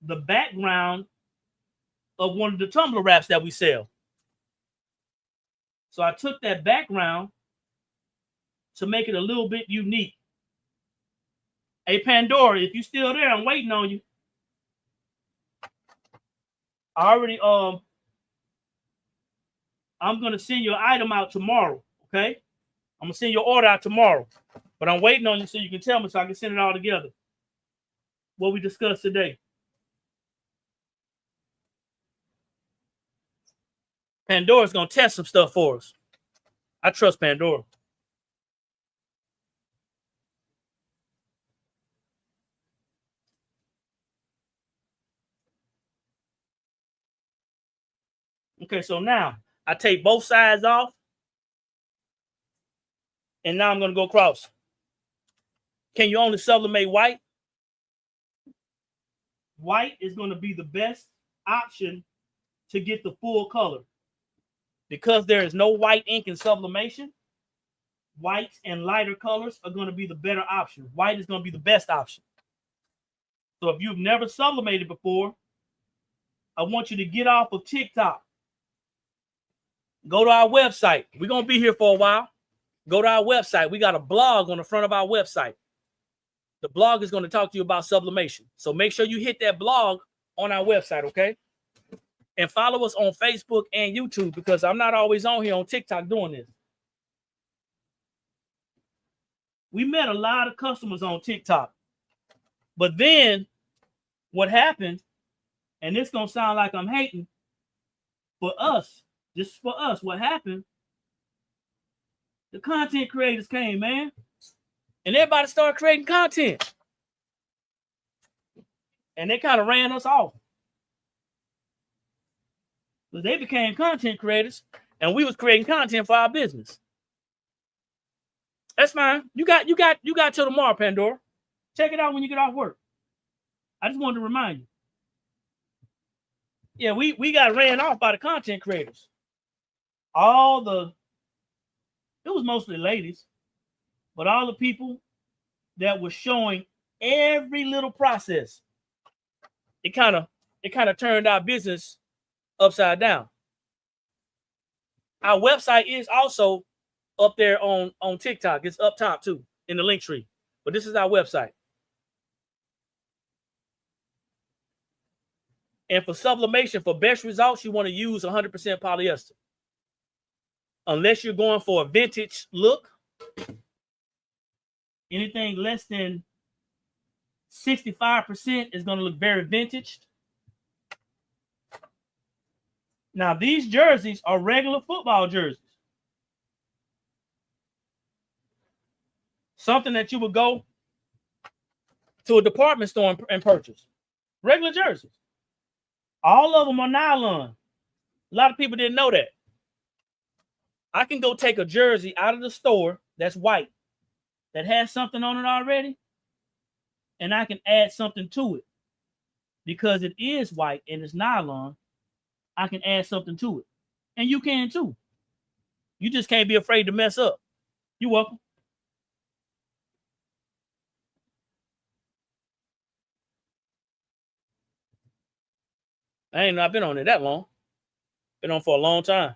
the background of one of the tumbler wraps that we sell. So I took that background to make it a little bit unique. Hey, Pandora, if you're still there, I'm waiting on you. I already, I'm going to send your item out tomorrow, okay? I'm going to send your order out tomorrow. But I'm waiting on you so you can tell me so I can send it all together. What we discussed today. Pandora's going to test some stuff for us. I trust Pandora. Okay, so now I take both sides off. And now I'm going to go across. Can you only sublimate white? White is going to be the best option to get the full color. Because there is no white ink in sublimation, whites and lighter colors are going to be the better option. White is going to be the best option. So if you've never sublimated before, I want you to get off of TikTok. Go to our website. We're going to be here for a while. Go to our website. We got a blog on the front of our website. The blog is going to talk to you about sublimation. So make sure you hit that blog on our website, okay? And follow us on Facebook and YouTube because I'm not always on here on TikTok doing this. We met a lot of customers on TikTok. But then what happened, and this going to sound like I'm hating, for us, just for us, what happened, the content creators came, man. And everybody started creating content. And they kind of ran us off. But they became content creators, and we was creating content for our business. That's fine. You got till tomorrow, Pandora. Check it out when you get off work. I just wanted to remind you. Yeah, we got ran off by the content creators. It was mostly ladies, but all the people that were showing every little process, it kind of turned our business upside down. Our website is also up there on TikTok. It's up top too in the link tree. But this is our website. And for sublimation, for best results, you want to use 100% polyester. Unless you're going for a vintage look, anything less than 65% is going to look very vintage. Now, these jerseys are regular football jerseys. Something that you would go to a department store and purchase. Regular jerseys. All of them are nylon. A lot of people didn't know that. I can go take a jersey out of the store that's white, that has something on it already, and I can add something to it. Because it is white and it's nylon, I can add something to it. And you can too. You just can't be afraid to mess up. You're welcome. I ain't not been on it that long. Been on for a long time.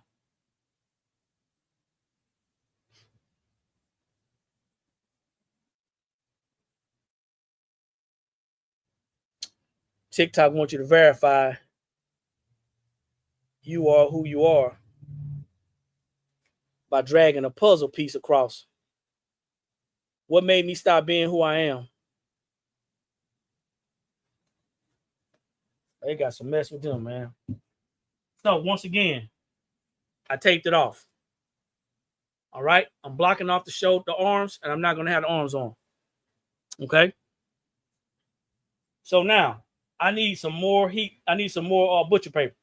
TikTok wants you to verify you are who you are by dragging a puzzle piece across. What made me stop being who I am? They got some mess with them, man. So once again, I taped it off. All right, I'm blocking off the arms, and I'm not gonna have the arms on. Okay. So now I need some more heat. I need some more butcher paper.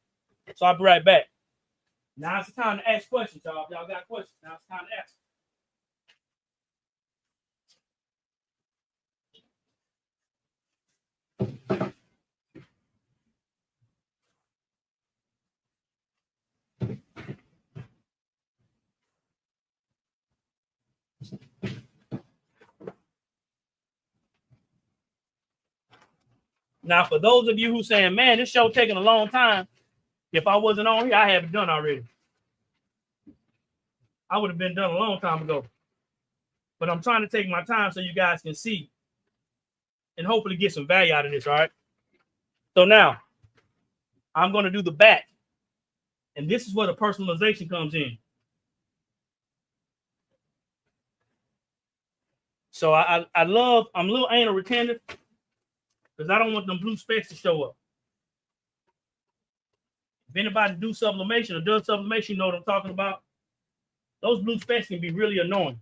So I'll be right back. Now it's the time to ask questions, y'all. If y'all got questions, now it's time to ask. Now, for those of you who saying, man, this show taking a long time, if I wasn't on here, I have it done already. I would have been done a long time ago. But I'm trying to take my time so you guys can see and hopefully get some value out of this, all right? So now, I'm going to do the back. And this is where the personalization comes in. So I'm a little anal retentive because I don't want them blue specks to show up. If anybody do sublimation or does sublimation, you know what I'm talking about. Those blue specks can be really annoying.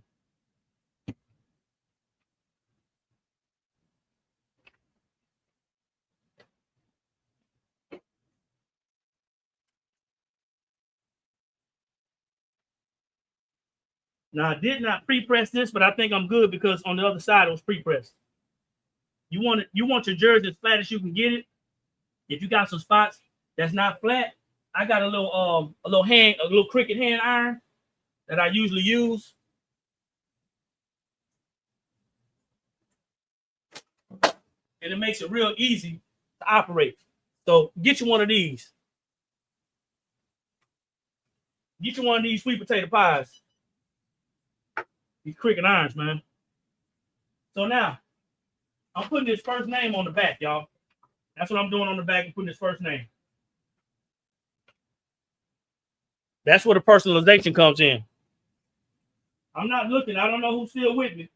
Now, I did not pre-press this, but I think I'm good because on the other side it was pre-pressed. You want your jersey as flat as you can get it. If you got some spots that's not flat, I got a little cricket hand iron that I usually use. And it makes it real easy to operate. So get you one of these. Get you one of these sweet potato pies. These cricket irons, man. So now, I'm putting his first name on the back, y'all. That's what I'm doing on the back and putting his first name. That's where the personalization comes in. I'm not looking. I don't know who's still with me.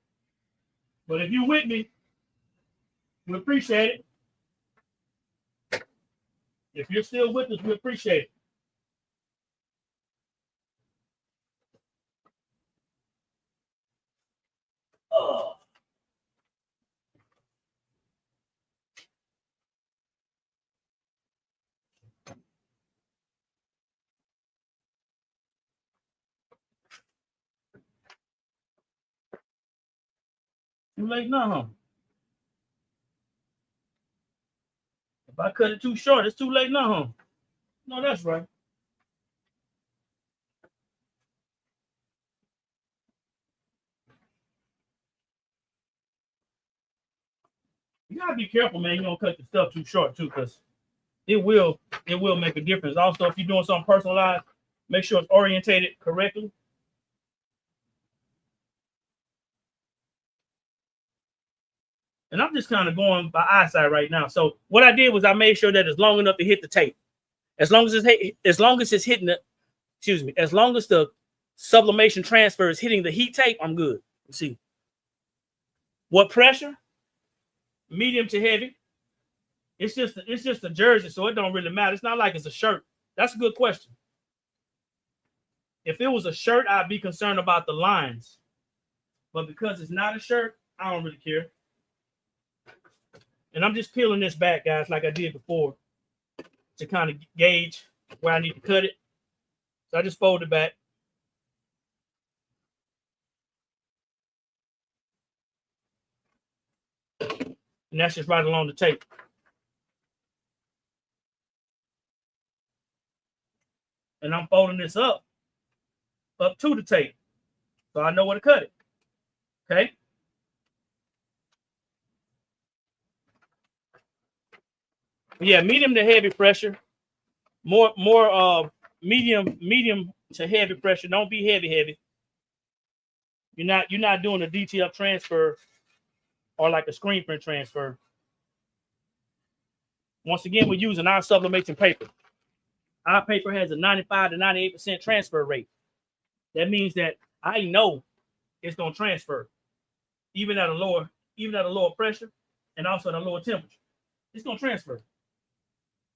But if you're with me, we appreciate it. If you're still with us, we appreciate it. Too late now, huh? If I cut it too short, it's too late now, huh? No, that's right. You gotta be careful, man. You don't cut the stuff too short too, because it will make a difference. Also, if you're doing something personalized, make sure it's orientated correctly. And I'm just kind of going by eyesight right now. So what I did was I made sure that it's long enough to hit the tape. As long as it's hitting the, as long as the sublimation transfer is hitting the heat tape, I'm good. Let's see. What pressure? Medium to heavy. It's just a jersey, so it don't really matter. It's not like it's a shirt. That's a good question. If it was a shirt, I'd be concerned about the lines. But because it's not a shirt, I don't really care. And I'm just peeling this back, guys, like I did before, to kind of gauge where I need to cut it. So I just fold it back. And that's just right along the tape. And I'm folding this up to the tape. So I know where to cut it. Okay. Yeah, medium to heavy pressure. More medium to heavy pressure. Don't be heavy. You're not doing a DTF transfer or like a screen print transfer. Once again, we're using our sublimation paper. Our paper has a 95 to 98% transfer rate. That means that I know it's going to transfer, even at a lower pressure and also at a lower temperature. It's going to transfer.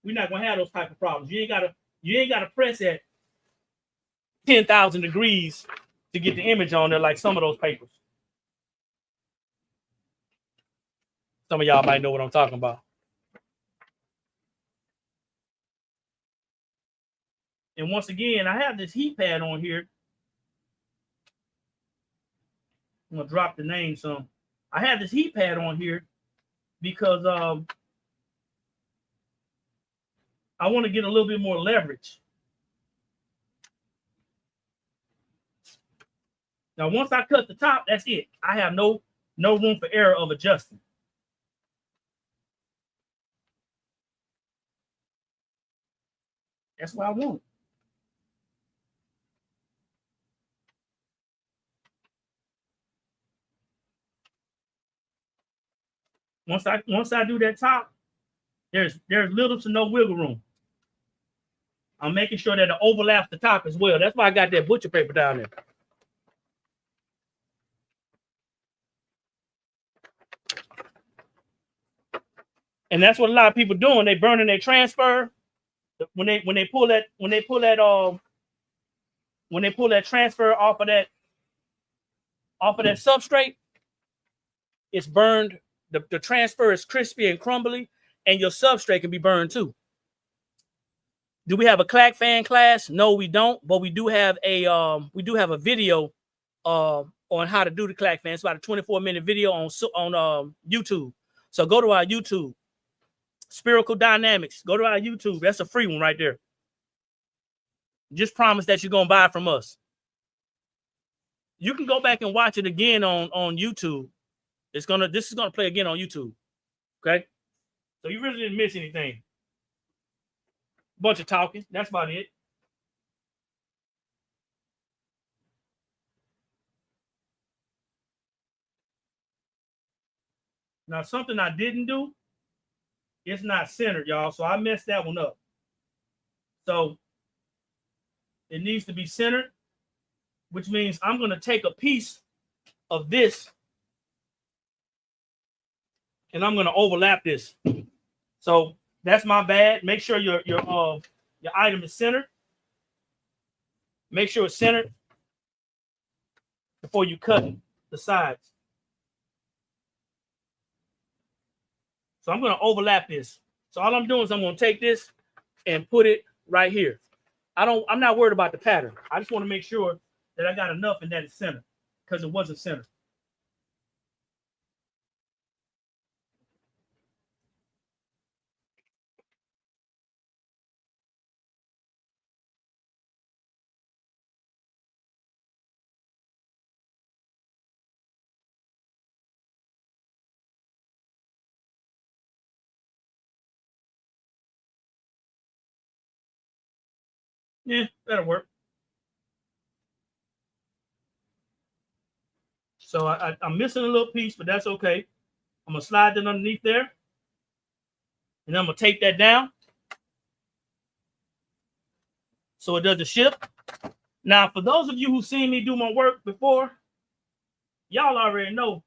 We're not going to have those type of problems. You ain't gotta press at 10,000 degrees to get the image on there like some of those papers. Some of y'all might know what I'm talking about. And once again, I have this heat pad on here. I'm gonna drop the name some. I have this heat pad on here because I want to get a little bit more leverage. Now, once I cut the top, that's it. I have no room for error of adjusting. That's what I want. Once I do that top, there's little to no wiggle room. I'm making sure that it overlaps the top as well. That's why I got that butcher paper down there. And that's what a lot of people doing. They burning their transfer. When they pull that transfer off of that substrate, it's burned. The transfer is crispy and crumbly, and your substrate can be burned too. Do we have a clack fan class? No, we don't. But we do have a video on how to do the clack fan. It's about a 24-minute video on YouTube. So go to our YouTube. Spherical Dynamics. Go to our YouTube. That's a free one right there. Just promise that you're gonna buy from us. You can go back and watch it again on YouTube. This is gonna play again on YouTube. Okay, so you really didn't miss anything. Bunch of talking. That's about it. Now, something I didn't do. It's not centered, y'all. So I messed that one up. So it needs to be centered, which means I'm going to take a piece of this and I'm going to overlap this. So that's my bad. Make sure your item is centered. Make sure it's centered before you cut the sides. So I'm going to overlap this. So all I'm doing is I'm going to take this and put it right here. I'm not worried about the pattern. I just want to make sure that I got enough and that it's centered because it wasn't centered. Yeah, that'll work. So I'm missing a little piece, but that's okay. I'm going to slide that underneath there. And I'm going to take that down so it doesn't shift. Now, for those of you who've seen me do my work before, y'all already know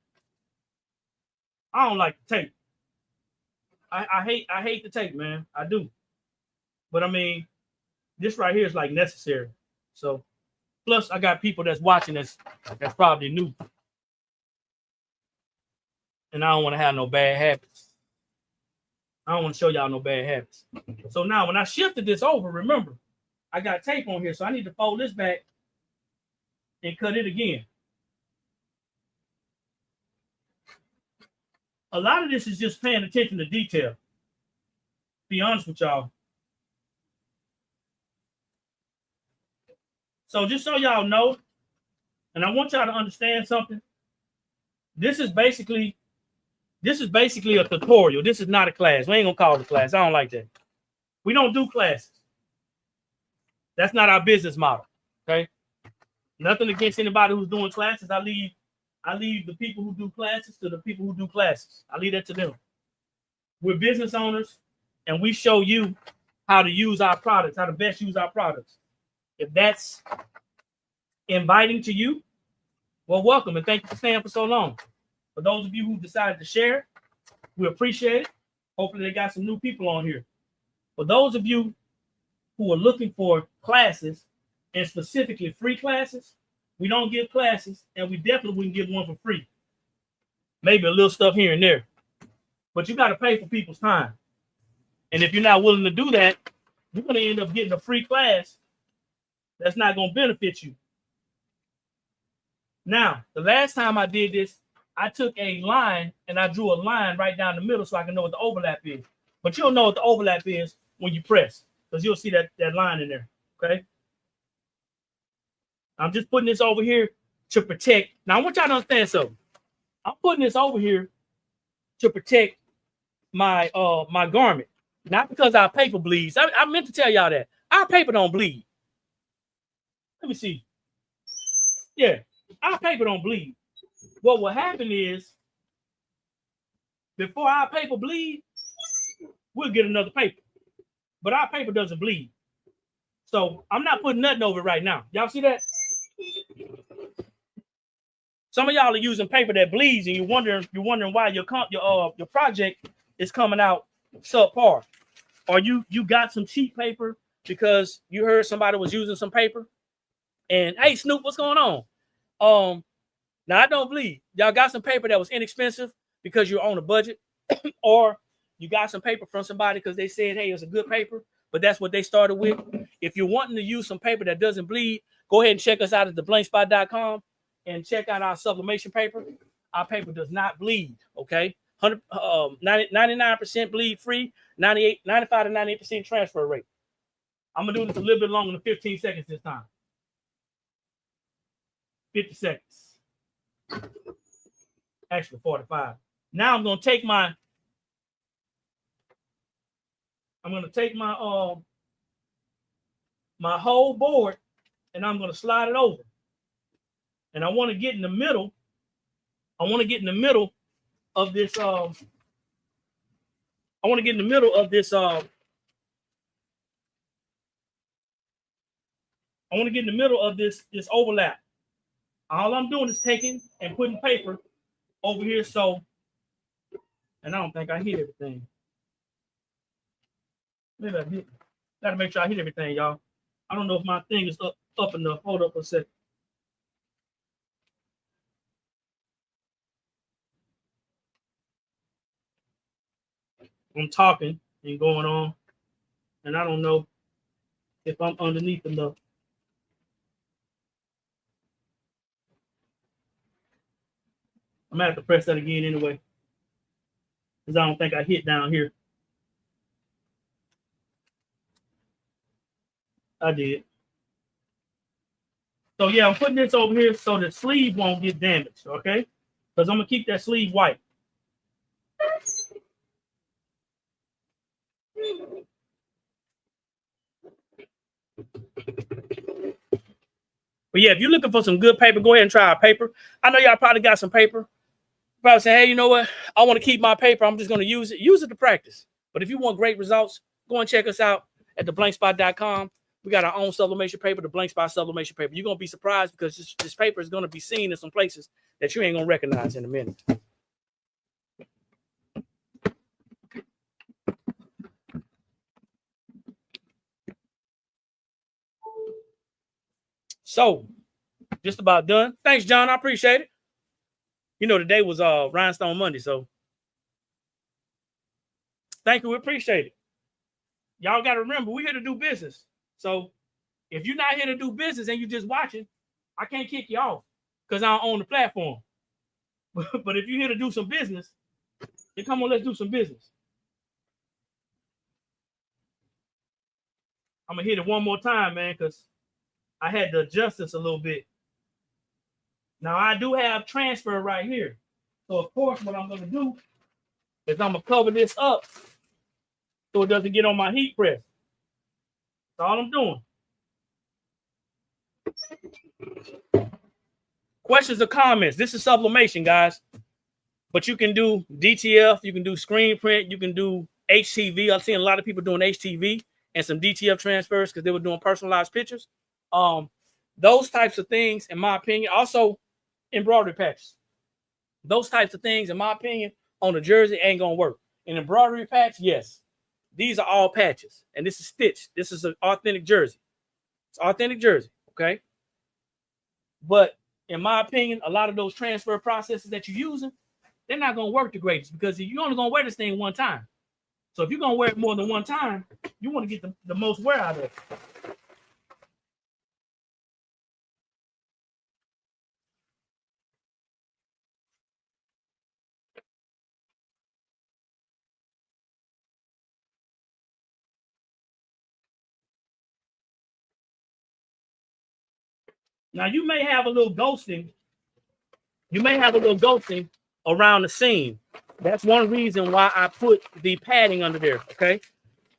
I don't like the tape. I hate the tape, man. I do. But I mean, this right here is like necessary. So, plus I got people that's watching that's probably new. And I don't want to have no bad habits. I don't want to show y'all no bad habits. So now when I shifted this over, remember, I got tape on here. So I need to fold this back and cut it again. A lot of this is just paying attention to detail. Be honest with y'all. So just so y'all know, and I want y'all to understand something. This is basically a tutorial. This is not a class. We ain't gonna call it a class. I don't like that. We don't do classes. That's not our business model. Okay. Nothing against anybody who's doing classes. I leave the people who do classes to the people who do classes. I leave that to them. We're business owners, and we show you how to use our products, how to best use our products. If that's inviting to you, well, welcome, and thank you for staying for so long. For those of you who decided to share, we appreciate it. Hopefully they got some new people on here. For those of you who are looking for classes, and specifically free classes, we don't give classes, and we definitely wouldn't give one for free. Maybe a little stuff here and there. But you got to pay for people's time. And if you're not willing to do that, you're going to end up getting a free class That's not going to benefit you. Now, the last time I did this, I took a line and I drew a line right down the middle so I can know what the overlap is. But you'll know what the overlap is when you press, because you'll see that line in there. Okay. I'm just putting this over here to protect. Now I want y'all to understand something. I'm putting this over here to protect my my garment, not because our paper bleeds. I meant to tell y'all that our paper don't bleed. Let me see. Yeah, our paper don't bleed. What will happen is, before our paper bleed, we'll get another paper. But our paper doesn't bleed. So I'm not putting nothing over it right now. Y'all see that? Some of y'all are using paper that bleeds, and you're wondering why your project is coming out subpar. Or you got some cheap paper because you heard somebody was using some paper. And hey, Snoop, what's going on? Now I don't bleed. Y'all got some paper that was inexpensive because you're on a budget, or you got some paper from somebody because they said, hey, it's a good paper, but that's what they started with. If you're wanting to use some paper that doesn't bleed, go ahead and check us out at theblankspot.com and check out our sublimation paper. Our paper does not bleed, okay? 99% bleed free, 95 to 98% transfer rate. I'm gonna do this a little bit longer than 15 seconds this time. 50 seconds. Actually 45. Now I'm gonna take my my whole board and I'm gonna slide it over. And I want to get in the middle. I want to get in the middle of this. I want to get in the middle of this. I want to get in the middle of this overlap. All I'm doing is taking and putting paper over here. So, and I don't think I hit everything. Maybe I did. Gotta make sure I hit everything, y'all. I don't know if my thing is up enough. Hold up a second. I'm talking and going on, and I don't know if I'm underneath enough. I'm gonna have to press that again anyway, because I don't think I hit down here. I did. So yeah, I'm putting this over here so the sleeve won't get damaged, okay? Because I'm gonna keep that sleeve white. But yeah, if you're looking for some good paper, go ahead and try our paper. I know y'all probably got some paper. Probably say, hey, you know what? I want to keep my paper. I'm just going to use it. Use it to practice. But if you want great results, go and check us out at theblankspot.com. We got our own sublimation paper, the Blank Spot sublimation paper. You're going to be surprised because this paper is going to be seen in some places that you ain't going to recognize in a minute. So, just about done. Thanks, John. I appreciate it. You know, today was Rhinestone Monday, so thank you. We appreciate it. Y'all got to remember, we're here to do business. So if you're not here to do business and you're just watching, I can't kick you off because I don't own the platform. But if you're here to do some business, then come on, let's do some business. I'm going to hit it one more time, man, because I had to adjust this a little bit. Now, I do have transfer right here. So, of course, what I'm going to do is I'm going to cover this up so it doesn't get on my heat press. That's all I'm doing. Questions or comments? This is sublimation, guys. But you can do DTF, you can do screen print, you can do HTV. I've seen a lot of people doing HTV and some DTF transfers because they were doing personalized pictures. Those types of things, in my opinion, also embroidery patches. Those types of things, in my opinion, on a jersey ain't gonna work. An embroidery patch, yes. These are all patches, and this is stitched. This is an authentic jersey. It's authentic jersey, okay? But in my opinion, a lot of those transfer processes that you're using, they're not gonna work the greatest because you're only gonna wear this thing one time. So if you're gonna wear it more than one time, you want to get the most wear out of it. Now you may have a little ghosting. You may have a little ghosting around the seam. That's one reason why I put the padding under there. Okay.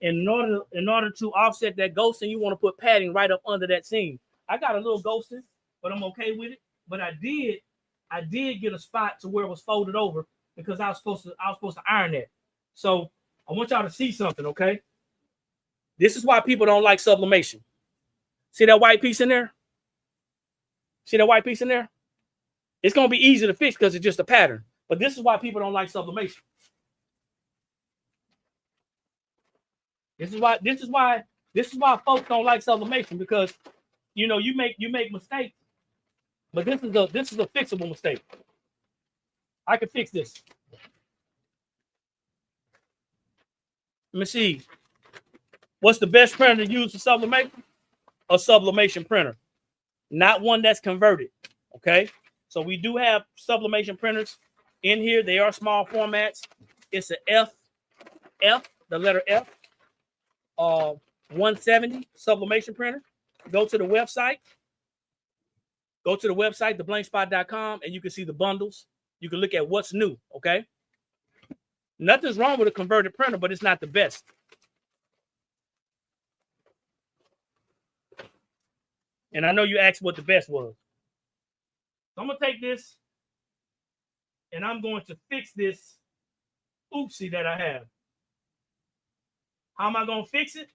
In order to offset that ghosting, you want to put padding right up under that seam. I got a little ghosting, but I'm okay with it. But I did get a spot to where it was folded over because I was supposed to iron that. So I want y'all to see something, okay? This is why people don't like sublimation. See that white piece in there? See that white piece in there? It's gonna be easy to fix because it's just a pattern. But this is why people don't like sublimation. This is why folks don't like sublimation, because you know you make mistakes, but this is a fixable mistake. I can fix this. Let me see. What's the best printer to use for sublimation? A sublimation printer, not one that's converted. Okay, so we do have sublimation printers in here. They are small formats. It's an the letter F. 170 sublimation printer. Go to the website, theblankspot.com, and you can see the bundles. You can look at what's new. Okay, nothing's wrong with a converted printer, but it's not the best. And I know you asked what the best was. So I'm gonna take this and I'm going to fix this oopsie that I have. How am I going to fix it?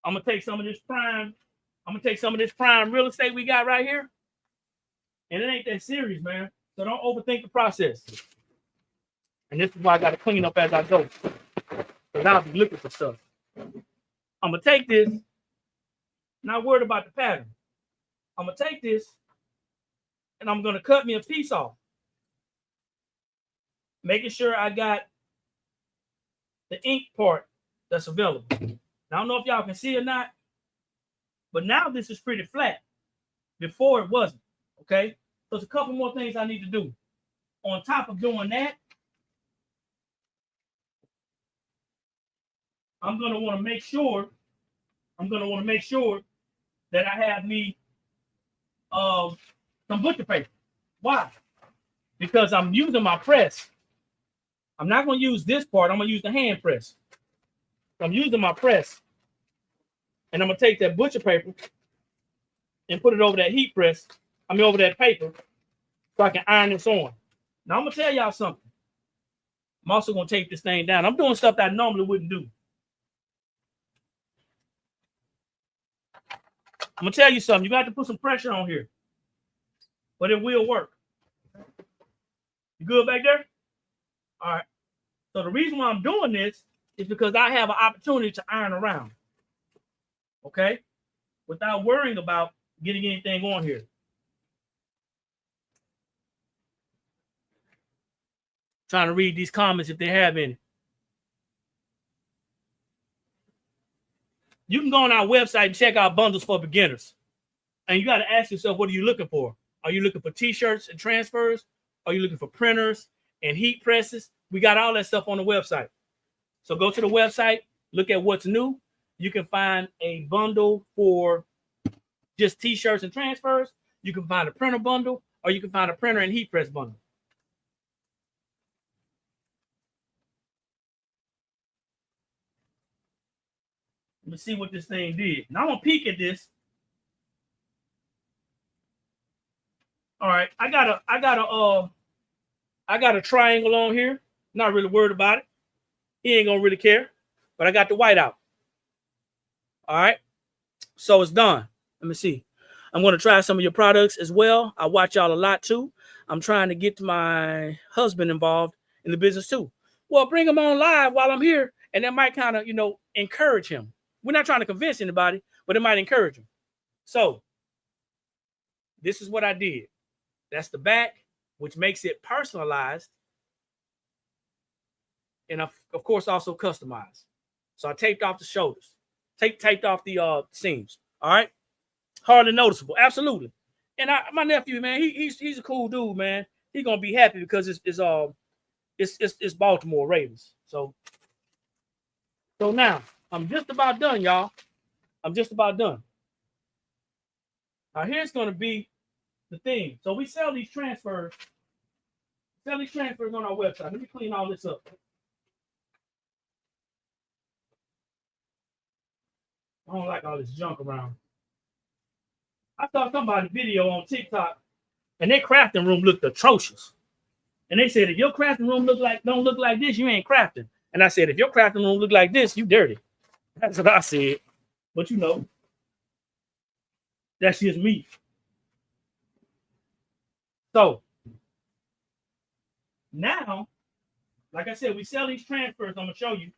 I'm going to take some of this prime. I'm going to take some of this prime real estate we got right here. And it ain't that serious, man. So don't overthink the process. And this is why I got to clean up as I go. Because I'll be looking for stuff. I'm going to take this. Not worried about the pattern. I'm going to take this. And I'm going to cut me a piece off. Making sure I got the ink part that's available. Now, I don't know if y'all can see or not, but now this is pretty flat. Before it wasn't, okay? So there's a couple more things I need to do. On top of doing that, I'm gonna want to make sure that I have me some butcher paper. Why? Because I'm using my press. I'm not going to use this part. I'm going to use the hand press. I'm using my press. And I'm going to take that butcher paper and put it over that heat press. Over that paper, so I can iron this on. Now, I'm going to tell y'all something. I'm also going to take this thing down. I'm doing stuff that I normally wouldn't do. I'm going to tell you something. You got to put some pressure on here. But it will work. You good back there? All right. So the reason why I'm doing this is because I have an opportunity to iron around. Okay? Without worrying about getting anything on here. Trying to read these comments if they have any. You can go on our website and check out bundles for beginners. And you got to ask yourself, what are you looking for? Are you looking for t-shirts and transfers? Are you looking for printers and heat presses? We got all that stuff on the website. So go to the website, look at what's new. You can find a bundle for just t-shirts and transfers. You can find a printer bundle, or you can find a printer and heat press bundle. Let me see what this thing did. Now I'm gonna peek at this. All right, I got a triangle on here. Not really worried about it. He ain't gonna really care. But I got the white out. All right, so it's done. Let me see. I'm gonna try some of your products as well. I watch y'all a lot too. I'm trying to get my husband involved in the business too. Well, bring him on live while I'm here, and that might kind of, encourage him. We're not trying to convince anybody, but it might encourage him. So this is what I did. That's the back, which makes it personalized. And of course, also customized. So I taped off the shoulders, taped off the seams. All right. Hardly noticeable. Absolutely. And my nephew, man, he's a cool dude, man. He's going to be happy because it's Baltimore Ravens. So now I'm just about done, y'all. I'm just about done. Now here's going to be the thing. So we sell these transfers. Sell these transfers on our website. Let me clean all this up. I don't like all this junk around. I saw somebody's video on TikTok, and their crafting room looked atrocious. And they said, if your crafting room don't look like this, you ain't crafting. And I said, if your crafting room look like this, you dirty. That's what I said. But you know, that's just me. So now, like I said, we sell these transfers. I'm gonna show you.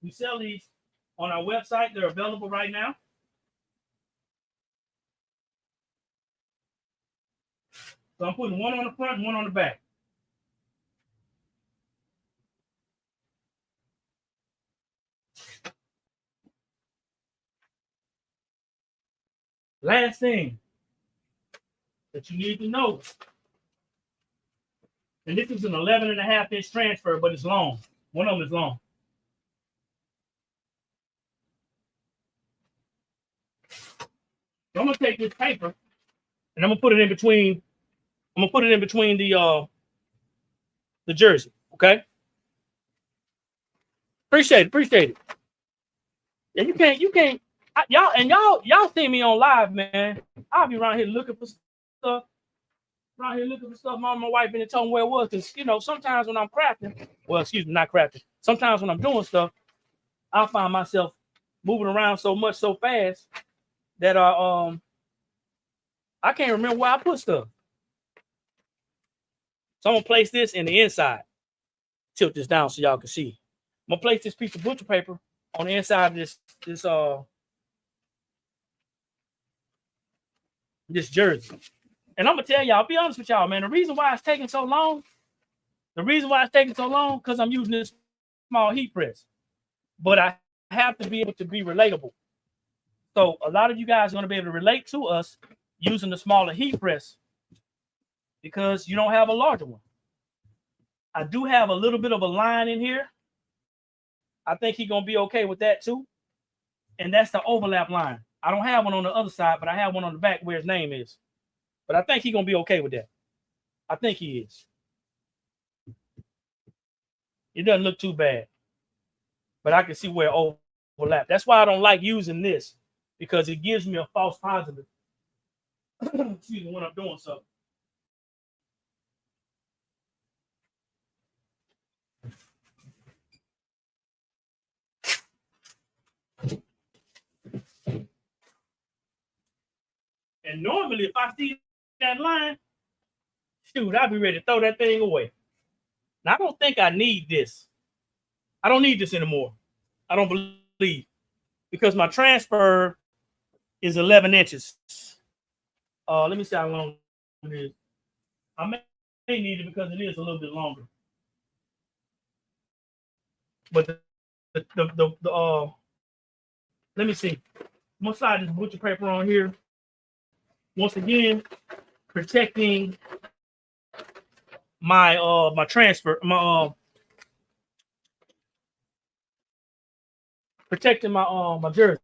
We sell these on our website. They're available right now. So I'm putting one on the front and one on the back. Last thing that you need to know, and this is an 11.5-inch transfer, but it's long. One of them is long. So I'm gonna take this paper and I'm gonna put it in between. I'm gonna put it in between the jersey. Okay. Appreciate it. Yeah, you can't. Y'all see me on live, man. I'll be around here looking for stuff. My wife been told me where it was, because you know, sometimes when I'm crafting, well, excuse me, not crafting. Sometimes when I'm doing stuff, I find myself moving around so much so fast that I can't remember where I put stuff. So I'm gonna place this in the inside. Tilt this down so y'all can see. I'm gonna place this piece of butcher paper on the inside of this jersey. And I'm gonna tell y'all, I'll be honest with y'all, man. The reason why it's taking so long, because I'm using this small heat press. But I have to be able to be relatable. So a lot of you guys are gonna be able to relate to us using the smaller heat press because you don't have a larger one. I do have a little bit of a line in here. I think he's gonna be okay with that too. And that's the overlap line. I don't have one on the other side, but I have one on the back where his name is. But I think he's gonna be okay with that. I think he is. It doesn't look too bad, but I can see where it overlap. That's why I don't like using this, because it gives me a false positive. Excuse me, when I'm doing something. And normally, if I see that line, shoot, I'd be ready to throw that thing away. Now, I don't think I need this. I don't need this anymore. I don't believe, because my transfer is 11 inches. Let me see how long it is. I may need it because it is a little bit longer. But let me see. I'm gonna slide this butcher paper on here. Once again, protecting my my transfer, protecting my jersey.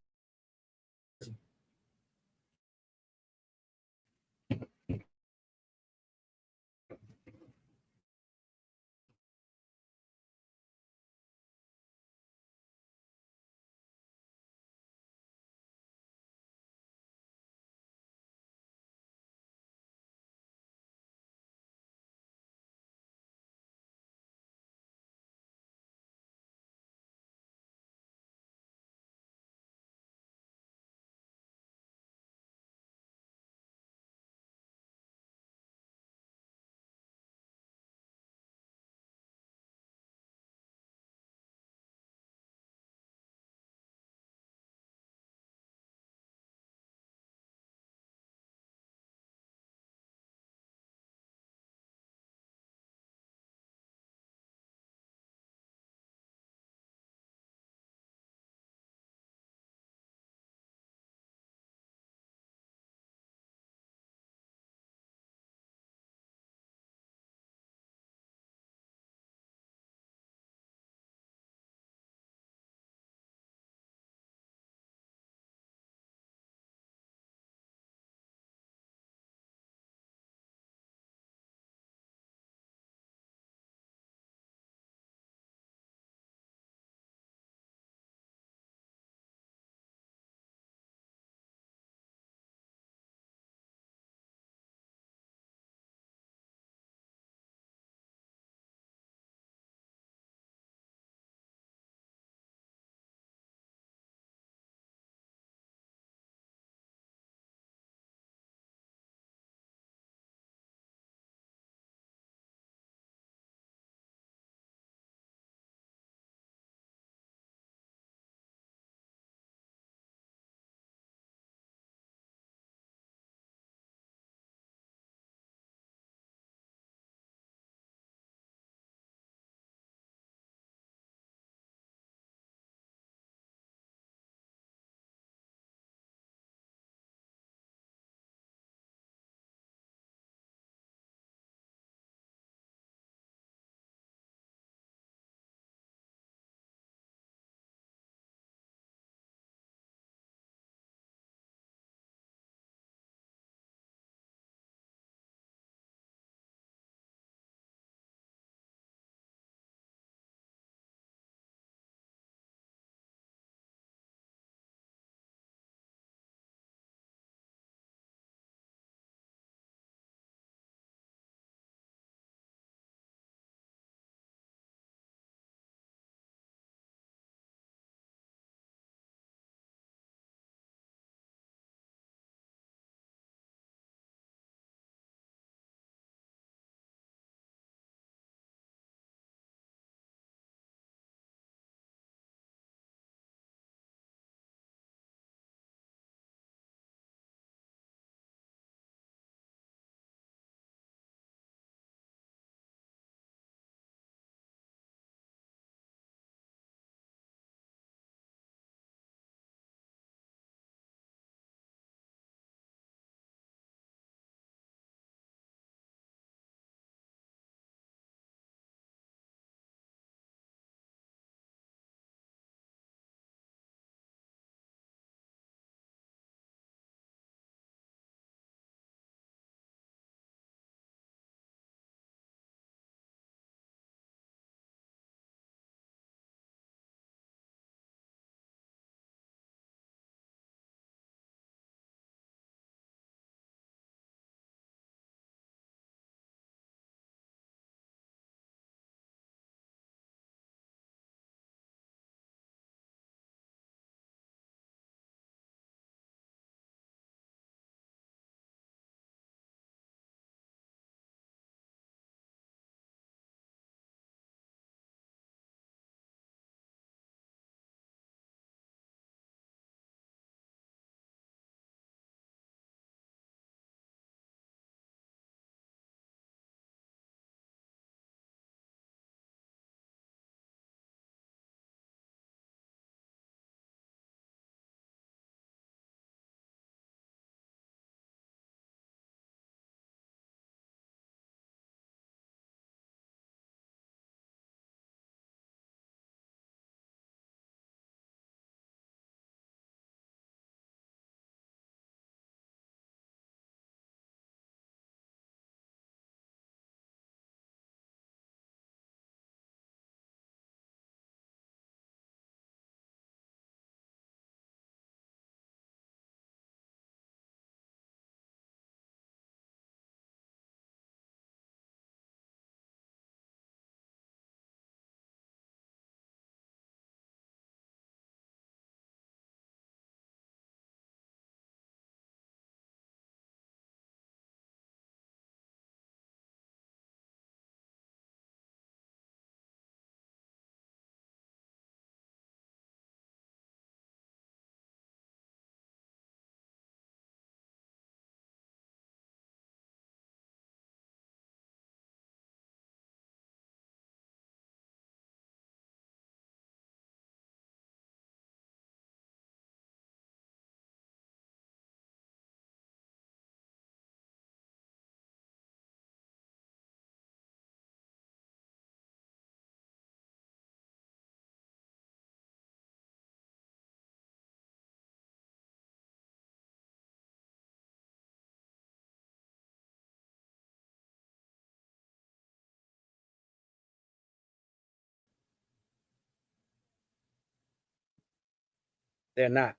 They're not.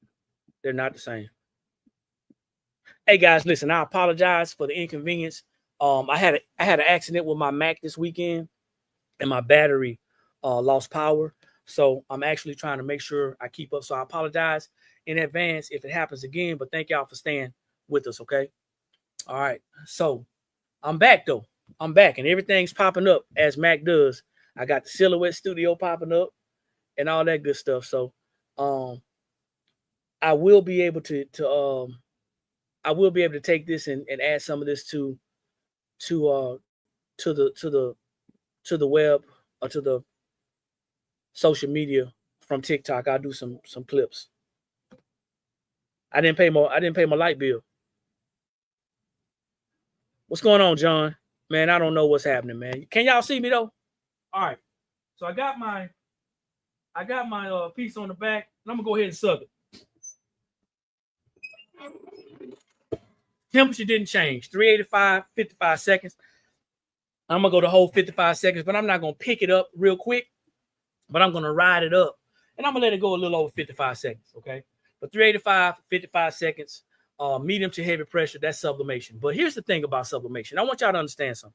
They're not the same. Hey guys, listen, I apologize for the inconvenience. I had an accident with my Mac this weekend, and my battery lost power. So I'm actually trying to make sure I keep up. So I apologize in advance if it happens again, but thank y'all for staying with us, okay? All right. So I'm back though. I'm back and everything's popping up as Mac does. I got the Silhouette Studio popping up and all that good stuff. So I will be able to take this and add some of this to the web or to the social media from TikTok. I'll do some clips. I didn't pay my light bill. What's going on, John? Man, I don't know what's happening, man. Can y'all see me though? All right. So I got my piece on the back, and I'm gonna go ahead and sub it. Temperature didn't change. 385, 55 seconds. I'm gonna go the whole 55 seconds, but I'm not gonna pick it up real quick. But I'm gonna ride it up, and I'm gonna let it go a little over 55 seconds. Okay. But 385, 55 seconds. Medium to heavy pressure, that's sublimation. But here's the thing about sublimation. I want y'all to understand something.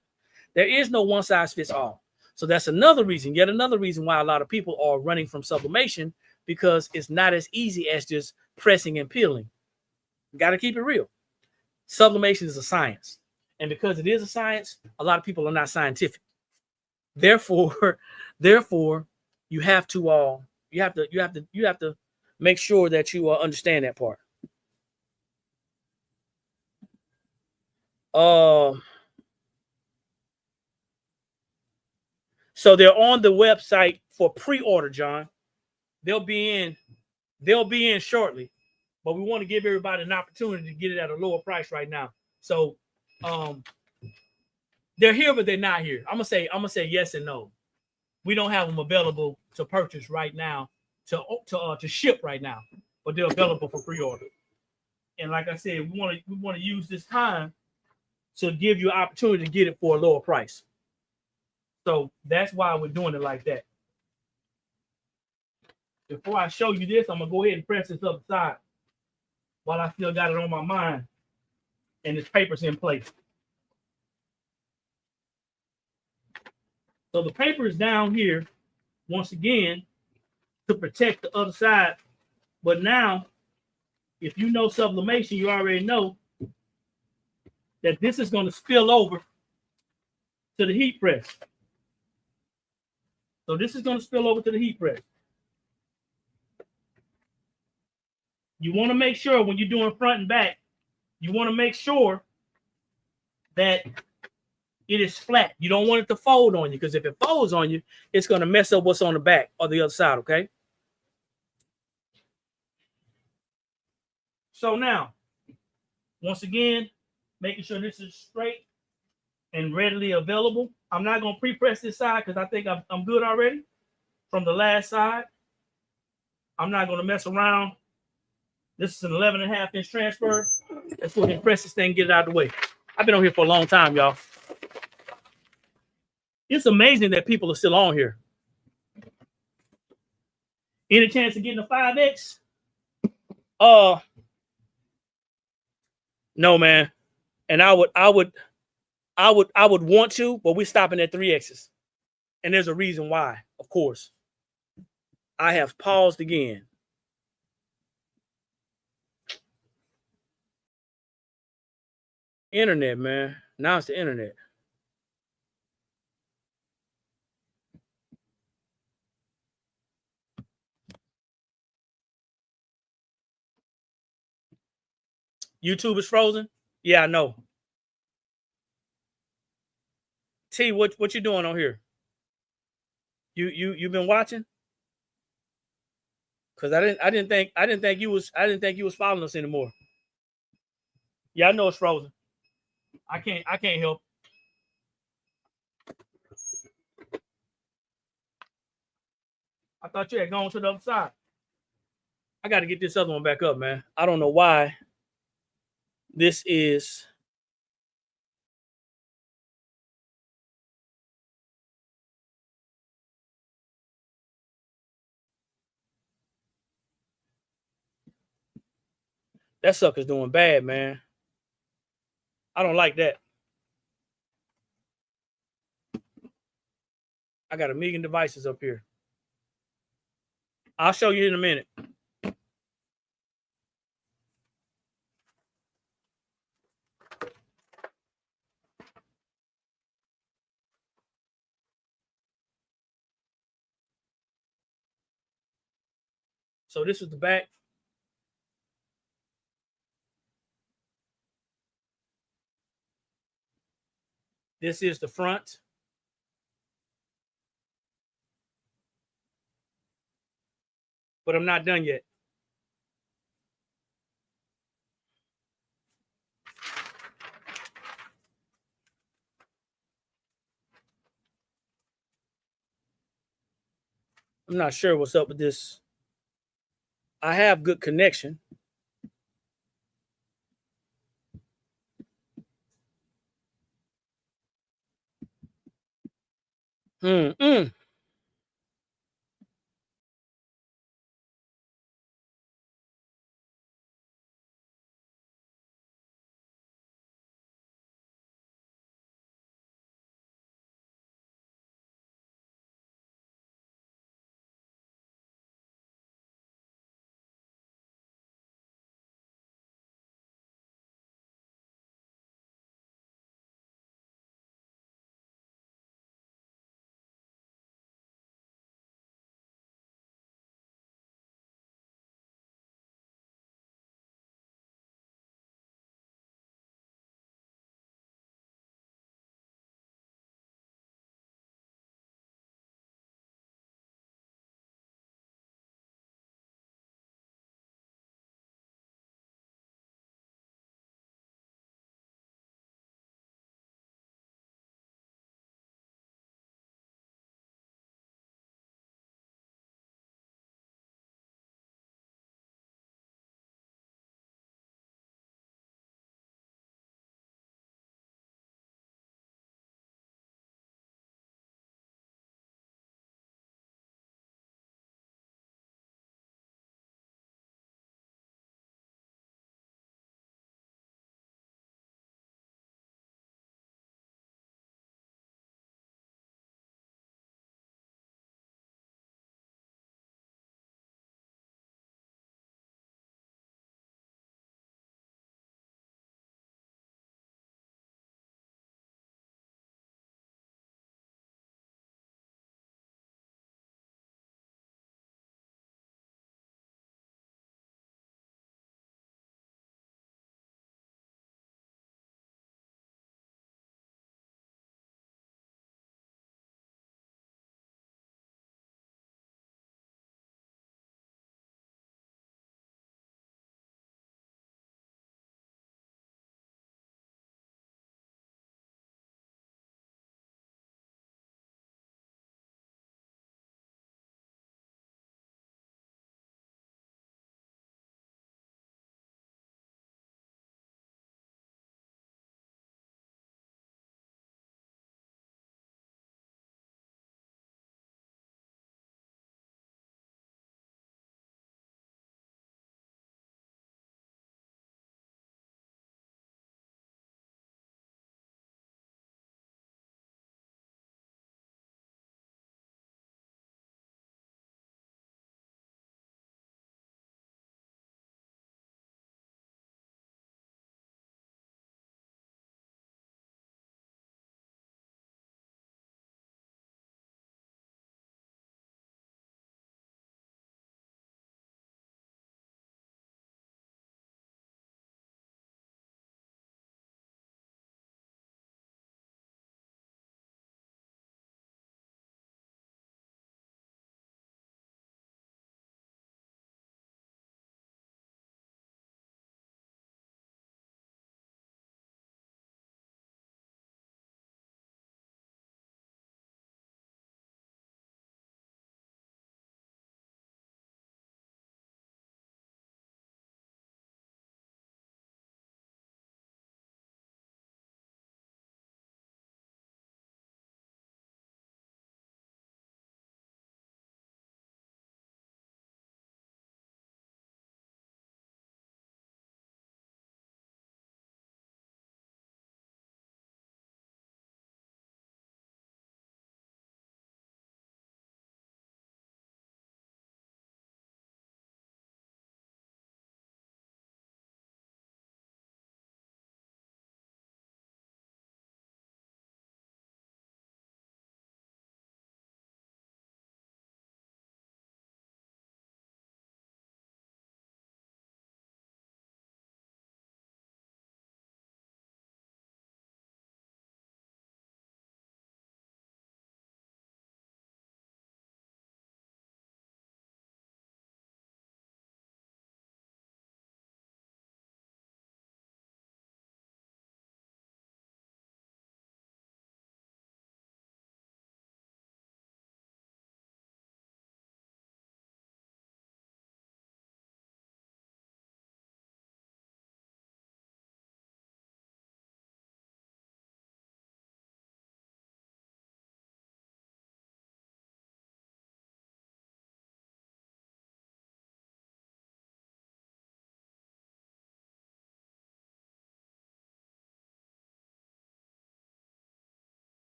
There is no one size fits all. So that's another reason, yet another reason why a lot of people are running from sublimation, because it's not as easy as just pressing and peeling. You got to keep it real. Sublimation is a science. And because it is a science, a lot of people are not scientific. Therefore, you have to make sure that you understand that part. So they're on the website for pre-order, John. They'll be in shortly, but we want to give everybody an opportunity to get it at a lower price right now. So they're here, but they're not here. I'm gonna say yes and no. We don't have them available to purchase right now, to ship right now, but they're available for pre-order. And like I said, we want to use this time to give you an opportunity to get it for a lower price. So that's why we're doing it like that. Before I show you this, I'm gonna go ahead and press this up side while I still got it on my mind and this paper's in place. So the paper is down here once again to protect the other side. But now, if you know sublimation, you already know that this is going to spill over to the heat press. So this is going to spill over to the heat press. You want to make sure when you're doing front and back, you want to make sure that it is flat. You don't want it to fold on you, because if it folds on you, it's going to mess up what's on the back or the other side, okay? So now, once again, making sure this is straight and readily available. I'm not going to pre-press this side because I think I'm good already from the last side. I'm not going to mess around. This is an 11.5-inch transfer. Let's go ahead and press this thing and get it out of the way. I've been on here for a long time, y'all. It's amazing that people are still on here. Any chance of getting a 5X? No, man. And I would want to, but we're stopping at 3Xs. And there's a reason why, of course. I have paused again. Internet, man. Now it's the internet. YouTube is frozen? Yeah, I know. T, what you doing on here? You been watching? Because I didn't think you was following us anymore. Yeah, I know it's frozen. I can't help. I thought you had gone to the other side. I got to get this other one back up, man. I don't know why this is. That sucker's doing bad, man. I don't like that. I got a million devices up here. I'll show you in a minute. So this is the back. This is the front. But I'm not done yet. I'm not sure what's up with this. I have good connection.